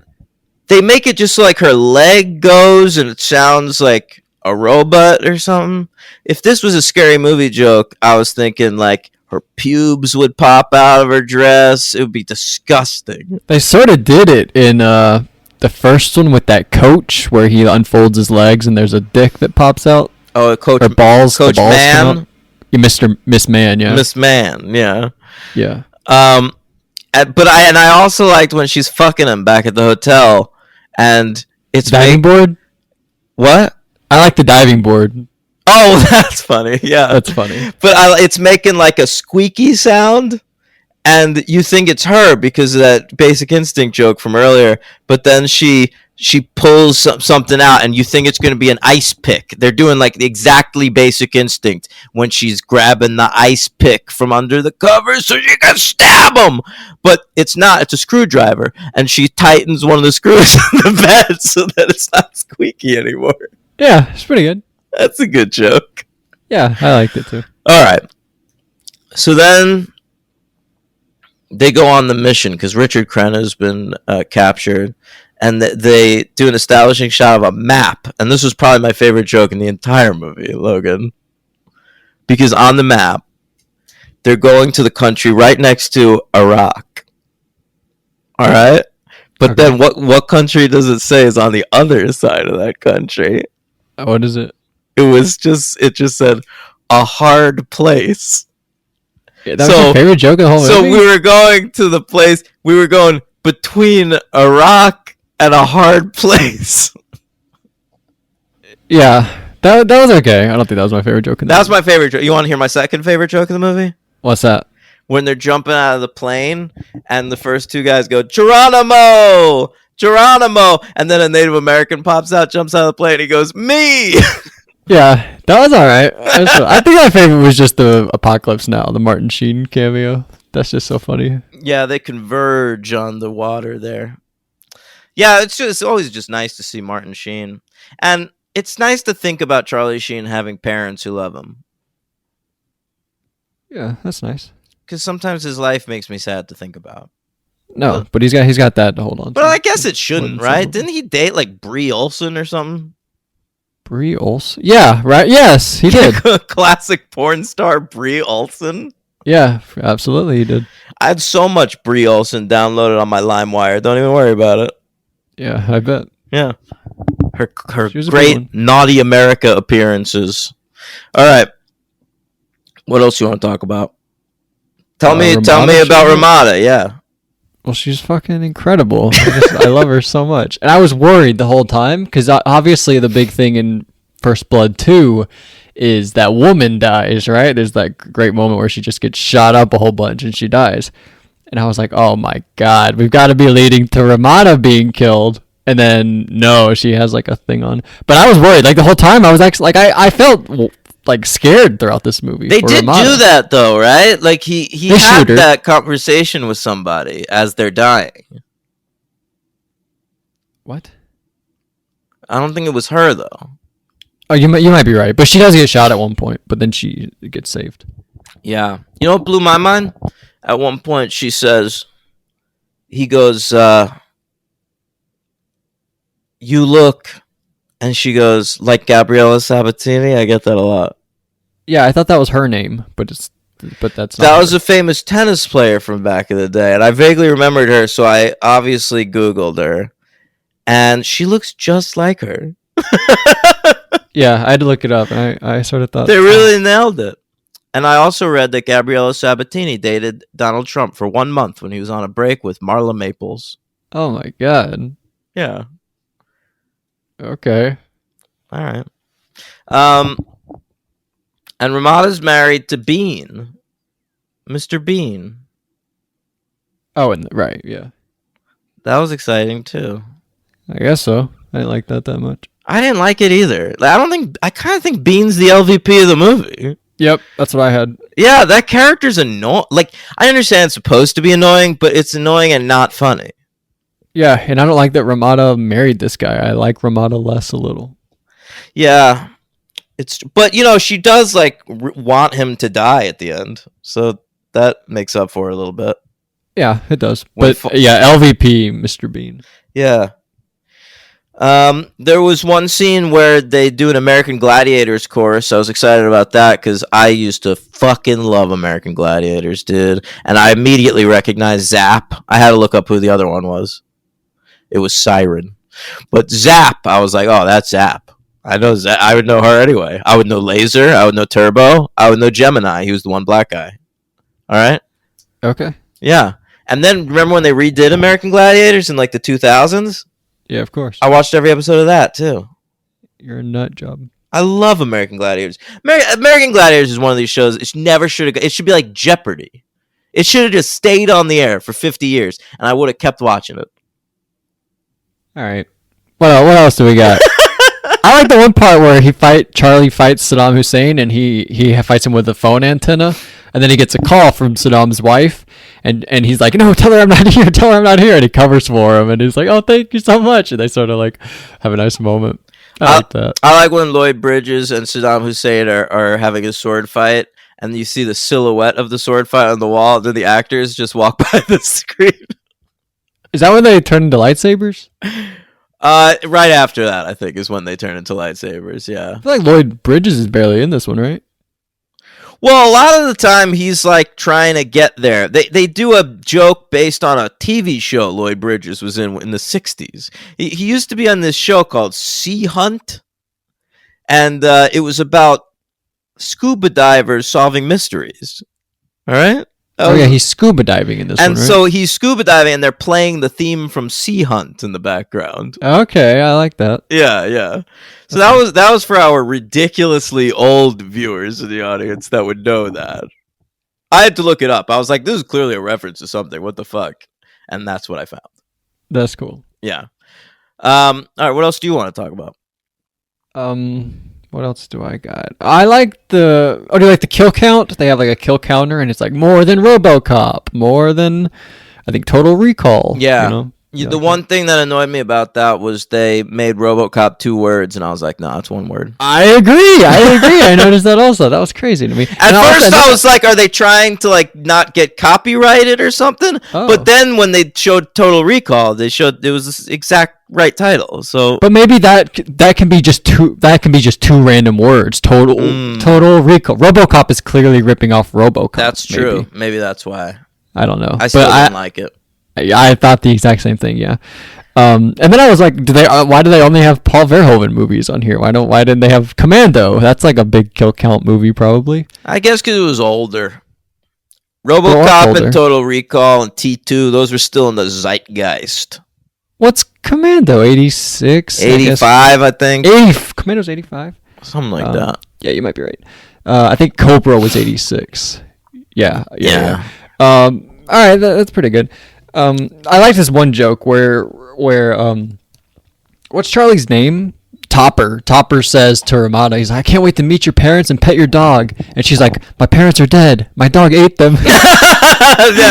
A: they make it just like her leg goes and it sounds like a robot or something. If this was a Scary Movie joke, I was thinking like her pubes would pop out of her dress. It would be disgusting.
B: They sort of did it in the first one with that coach where he unfolds his legs and there's a dick that pops out.
A: Oh, Coach
B: Or balls.
A: Coach
B: the balls come
A: Man?
B: out. You Miss Man, yeah.
A: Miss Man, yeah.
B: Yeah.
A: But I also liked when she's fucking him back at the hotel and it's
B: Diving board?
A: What?
B: I like the diving board.
A: Oh, that's funny. Yeah.
B: That's funny.
A: But it's making like a squeaky sound, and you think it's her because of that Basic Instinct joke from earlier. But then she she pulls something out, and you think it's going to be an ice pick. They're doing like the exactly Basic Instinct when she's grabbing the ice pick from under the covers so she can stab him. But it's not. It's a screwdriver, and she tightens one of the screws in the bed so that it's not squeaky anymore.
B: Yeah, it's pretty good.
A: That's a good joke.
B: Yeah, I liked it too.
A: All right. So then they go on the mission because Richard Crenna has been captured, and they do an establishing shot of a map. And this was probably my favorite joke in the entire movie, Logan, because on the map they're going to the country right next to Iraq. All right, but
B: Okay.
A: then what country does it say is on the other side of that country?
B: What is it?
A: It just said a hard place.
B: Yeah, that was your favorite joke of the whole movie?
A: So we were going to the place. We were going between Iraq and a hard place.
B: Yeah, that was okay. I don't think that was my favorite joke.
A: That was my favorite joke. You want to hear my second favorite joke in the movie?
B: What's that?
A: When they're jumping out of the plane, and the first two guys go, Geronimo! Geronimo! And then a Native American pops out, jumps out of the plane, and he goes, me!
B: Yeah, that was all right. I think my favorite was just the Apocalypse Now, the Martin Sheen cameo. That's just so funny.
A: Yeah, they converge on the water there. Yeah, it's always just nice to see Martin Sheen. And it's nice to think about Charlie Sheen having parents who love him.
B: Yeah, that's nice.
A: Because sometimes his life makes me sad to think about.
B: No, but he's got that to hold on to.
A: But I guess it shouldn't, right? Didn't he date like Brie Olson or something?
B: Brie Olson? Yeah, right. Yes, he did.
A: Classic porn star Brie Olson.
B: Yeah, absolutely, he did.
A: I had so much Brie Olson downloaded on my LimeWire. Don't even worry about it.
B: Yeah, I bet.
A: Yeah, her
B: She was a big
A: great
B: one.
A: Naughty America appearances. All right, what else you want to talk about? Tell me about Ramada. Yeah.
B: Well, she's fucking incredible. I love her so much. And I was worried the whole time because obviously the big thing in First Blood 2 is that woman dies, right? There's that great moment where she just gets shot up a whole bunch and she dies. And I was like, oh my God, we've got to be leading to Ramada being killed. And then, no, she has like a thing on. But I was worried. Like the whole time I was actually like, I felt like scared throughout this movie.
A: They did
B: Ramada.
A: do that though, right? Like he
B: They
A: had
B: shoot her.
A: that conversation with somebody as they're dying.
B: What?
A: I don't think it was her though.
B: Oh, you might be right. But she does get shot at one point, but then she gets saved.
A: Yeah. You know what blew my mind? At one point she says, he goes, you look, and she goes, like Gabriella Sabatini. I get that a lot.
B: Yeah, I thought that was her name, but that's not.
A: That
B: her.
A: was a famous tennis player from back in the day, and I vaguely remembered her, so I obviously Googled her, and she looks just like her.
B: Yeah, I had to look it up, and I sort of thought
A: They really nailed it. And I also read that Gabriella Sabatini dated Donald Trump for 1 month when he was on a break with Marla Maples.
B: Oh my God.
A: Yeah.
B: Okay.
A: All right. And Ramada's married to Bean, Mr. Bean.
B: Oh, and right, yeah.
A: That was exciting too.
B: I guess so. I didn't like that much.
A: I didn't like it either. I kind of think Bean's the LVP of the movie.
B: Yep, that's what I had.
A: Yeah, that character's annoying. Like, I understand it's supposed to be annoying, but it's annoying and not funny.
B: Yeah, and I don't like that Ramada married this guy. I like Ramada less a little.
A: Yeah, but she does like want him to die at the end, so that makes up for it a little bit.
B: Yeah, it does.
A: When
B: But yeah, LVP, Mr. Bean.
A: Yeah. There was one scene where they do an American Gladiators chorus. I was excited about that because I used to fucking love American Gladiators, dude. And I immediately recognized Zap. I had to look up who the other one was. It was Siren. But Zap, I was like, oh, that's Zap. I know Zap. I would know her anyway. I would know Laser. I would know Turbo. I would know Gemini. He was the one black guy. All right?
B: Okay.
A: Yeah. And then remember when they redid American Gladiators in like the 2000s?
B: Yeah, of course.
A: I watched every episode of that too.
B: You're a nut job.
A: I love American Gladiators. American Gladiators is one of these shows. It never should have. It should be like Jeopardy. It should have just stayed on the air for 50 years, and I would have kept watching it.
B: All right. What else do we got? I like the one part where Charlie fights Saddam Hussein, and he fights him with a phone antenna, and then he gets a call from Saddam's wife, and he's like, no, tell her I'm not here, tell her I'm not here, and he covers for him, and he's like, oh, thank you so much, and they sort of like have a nice moment. I like that.
A: I like when Lloyd Bridges and Saddam Hussein are having a sword fight, and you see the silhouette of the sword fight on the wall, and then the actors just walk by the screen.
B: Is that when they turn into lightsabers?
A: Right after that, I think, is when they turn into lightsabers. Yeah.
B: I feel like Lloyd Bridges is barely in this one, right?
A: Well, a lot of the time he's like trying to get there. They do a joke based on a TV show Lloyd Bridges was in the 60s. He used to be on this show called Sea Hunt, and it was about scuba divers solving mysteries. All right?
B: Oh yeah, he's scuba diving in this one,
A: and
B: right?
A: so he's scuba diving, and they're playing the theme from Sea Hunt in the background.
B: Okay, I like that.
A: Yeah. So that was for our ridiculously old viewers in the audience that would know that. I had to look it up. I was like, this is clearly a reference to something. What the fuck? And that's what I found.
B: That's cool.
A: Yeah. All right. What else do you want to talk about?
B: What else do I got? I like do you like the kill count? They have like a kill counter, and it's like more than RoboCop, more than I think Total Recall.
A: Yeah.
B: You know?
A: The one thing that annoyed me about that was they made RoboCop 2 words, and I was like, no, it's one word.
B: I agree. I noticed that also. That was crazy to me.
A: At first, I was like, are they trying to like not get copyrighted or something?
B: Oh.
A: But then when they showed Total Recall, they showed it was the exact right title. So,
B: but maybe that can be just two. That can be just two random words. Total Recall. RoboCop is clearly ripping off RoboCop.
A: That's true. Maybe that's why.
B: I don't know.
A: I still didn't like it.
B: I thought the exact same thing. Yeah. And then I was like, why do they only have Paul Verhoeven movies on here? Why didn't they have Commando? That's like a big kill count movie, probably.
A: I guess because it was older. RoboCop and Total Recall and T2, those were still in the zeitgeist.
B: What's Commando? 86?
A: 85, I think.
B: Commando's 85?
A: Something like that.
B: Yeah, you might be right. I think Cobra was 86. Yeah. All right, that's pretty good. I like this one joke where what's Charlie's name? Topper. Topper says to Ramada, he's like, I can't wait to meet your parents and pet your dog. And she's like, my parents are dead. My dog ate them.
A: Yeah,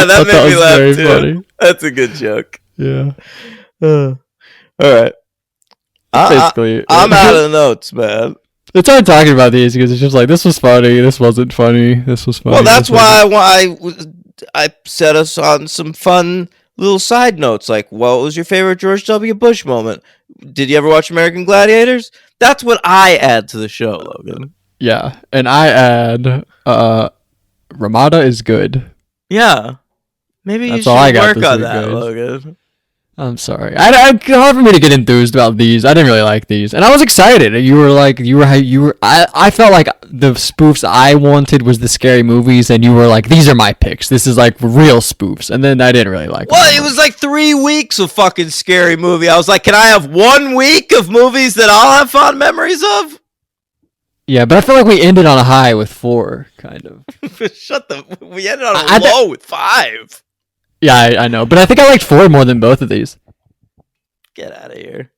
A: that made me laugh too.
B: Funny.
A: That's a good joke.
B: Yeah.
A: All right.
B: Basically,
A: I'm out of the notes, man.
B: It's hard talking about these because it's just like, this was funny, this wasn't funny, this was funny.
A: Well, that's why I set us on some fun little side notes, like what was your favorite George W. Bush moment? Did you ever watch American Gladiators? That's what I add to the show, Logan.
B: Yeah, and I add Ramada is good.
A: Yeah, maybe you should work on that, Logan.
B: I'm sorry. It's hard for me to get enthused about these. I didn't really like these, and I was excited. You were. I felt like the spoofs I wanted was the scary movies, and you were like, these are my picks. This is like real spoofs, and then I didn't really like.
A: Well, it was like 3 weeks of fucking scary movie. I was like, can I have 1 week of movies that I'll have fond memories of?
B: Yeah, but I feel like we ended on a high with 4, kind of.
A: We ended on a low with 5.
B: Yeah, I know, but I think I liked 4 more than both of these.
A: Get out of here.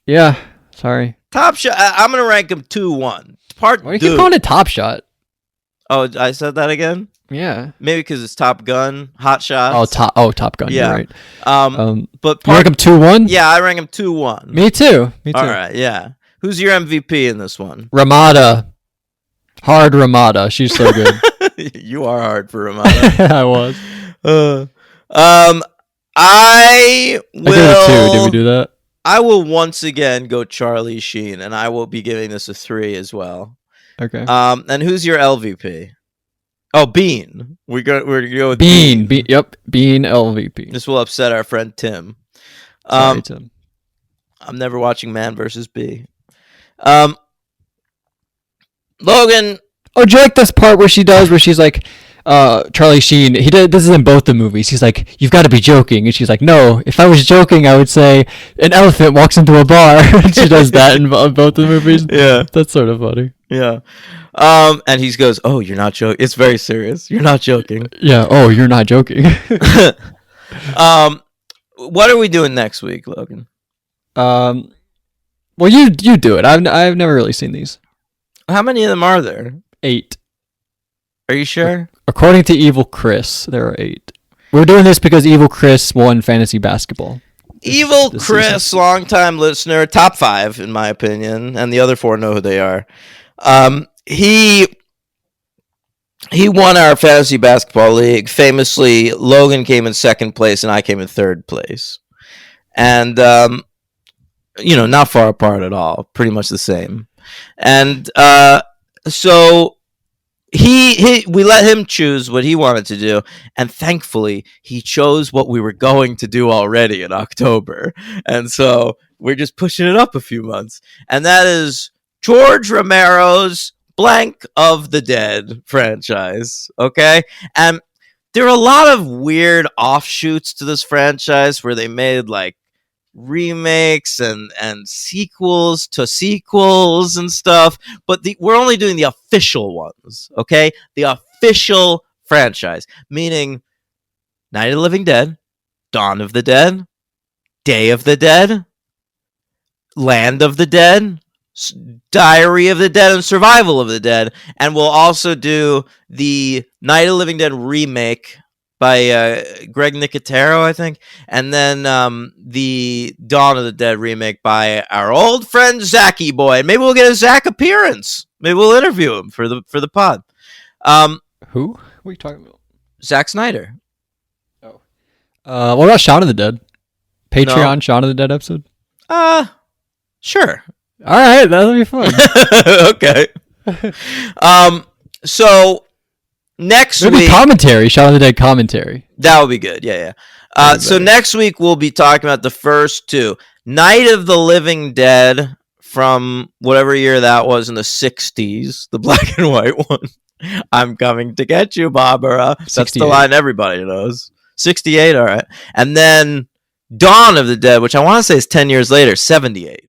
B: Yeah, sorry.
A: Top Shot. I'm gonna rank them 2-1.
B: Why do you keep calling it Top Shot?
A: Oh, I said that again.
B: Yeah.
A: Maybe because it's Top Gun, Hot Shots.
B: Top Gun. Yeah. You're right.
A: But
B: you rank them 2-1.
A: Yeah, I rank them 2-1.
B: Me too.
A: All right. Yeah. Who's your MVP in this one?
B: Ramada. Hard Ramada. She's so good.
A: You are hard for Ramada.
B: I was.
A: I will.
B: I gave it a 2. Did we do that?
A: I will once again go Charlie Sheen, and I will be giving this a 3 as well.
B: Okay.
A: And who's your LVP? Oh, Bean. We're gonna go with
B: Bean. Yep, Bean LVP.
A: This will upset our friend Tim.
B: Sorry, Tim.
A: I'm never watching Man vs. Bee. Logan.
B: Oh, do you like this part where she's like, Charlie Sheen, this is in both the movies. He's like, you've got to be joking. And she's like, no, if I was joking, I would say an elephant walks into a bar. And she does that in both the movies.
A: Yeah.
B: That's sort of funny.
A: Yeah. And he goes, oh, you're not joking. It's very serious. You're not joking.
B: Yeah. Oh, you're not joking.
A: What are we doing next week, Logan?
B: Well, you do it. I've never really seen these.
A: How many of them are there?
B: 8.
A: Are you sure?
B: According to Evil Chris, there are 8. We're doing this because Evil Chris won fantasy basketball.
A: Evil Chris, season. Longtime listener, top 5 in my opinion, and the other 4 know who they are. He won our fantasy basketball league. Famously, Logan came in second place and I came in third place. And not far apart at all, pretty much the same. And so we let him choose what he wanted to do, and thankfully he chose what we were going to do already in October. And so we're just pushing it up a few months, and that is George Romero's Blank of the Dead franchise. Okay, and there are a lot of weird offshoots to this franchise where they made like remakes and sequels to sequels and stuff, but we're only doing the official ones. Okay, the official franchise, meaning Night of the Living Dead, Dawn of the Dead, Day of the Dead, Land of the Dead, Diary of the Dead, and Survival of the Dead. And we'll also do the Night of the Living Dead remake by Greg Nicotero, I think, and then the Dawn of the Dead remake by our old friend Zachy Boy. Maybe we'll get a Zach appearance. Maybe we'll interview him for the pod.
B: Who? What are you talking about?
A: Zack Snyder.
B: Oh. What about Shaun of the Dead? Patreon Shaun of the Dead episode?
A: Sure.
B: All right, that'll be fun.
A: Okay. So next week,
B: commentary, Shaun of the Dead commentary.
A: That would be good. Yeah. So next week we'll be talking about the first 2. Night of the Living Dead from whatever year that was in the 60s, the black and white one. I'm coming to get you, Barbara. That's 68. The line everybody knows. 68, all right. And then Dawn of the Dead, which I want to say is 10 years later, 78.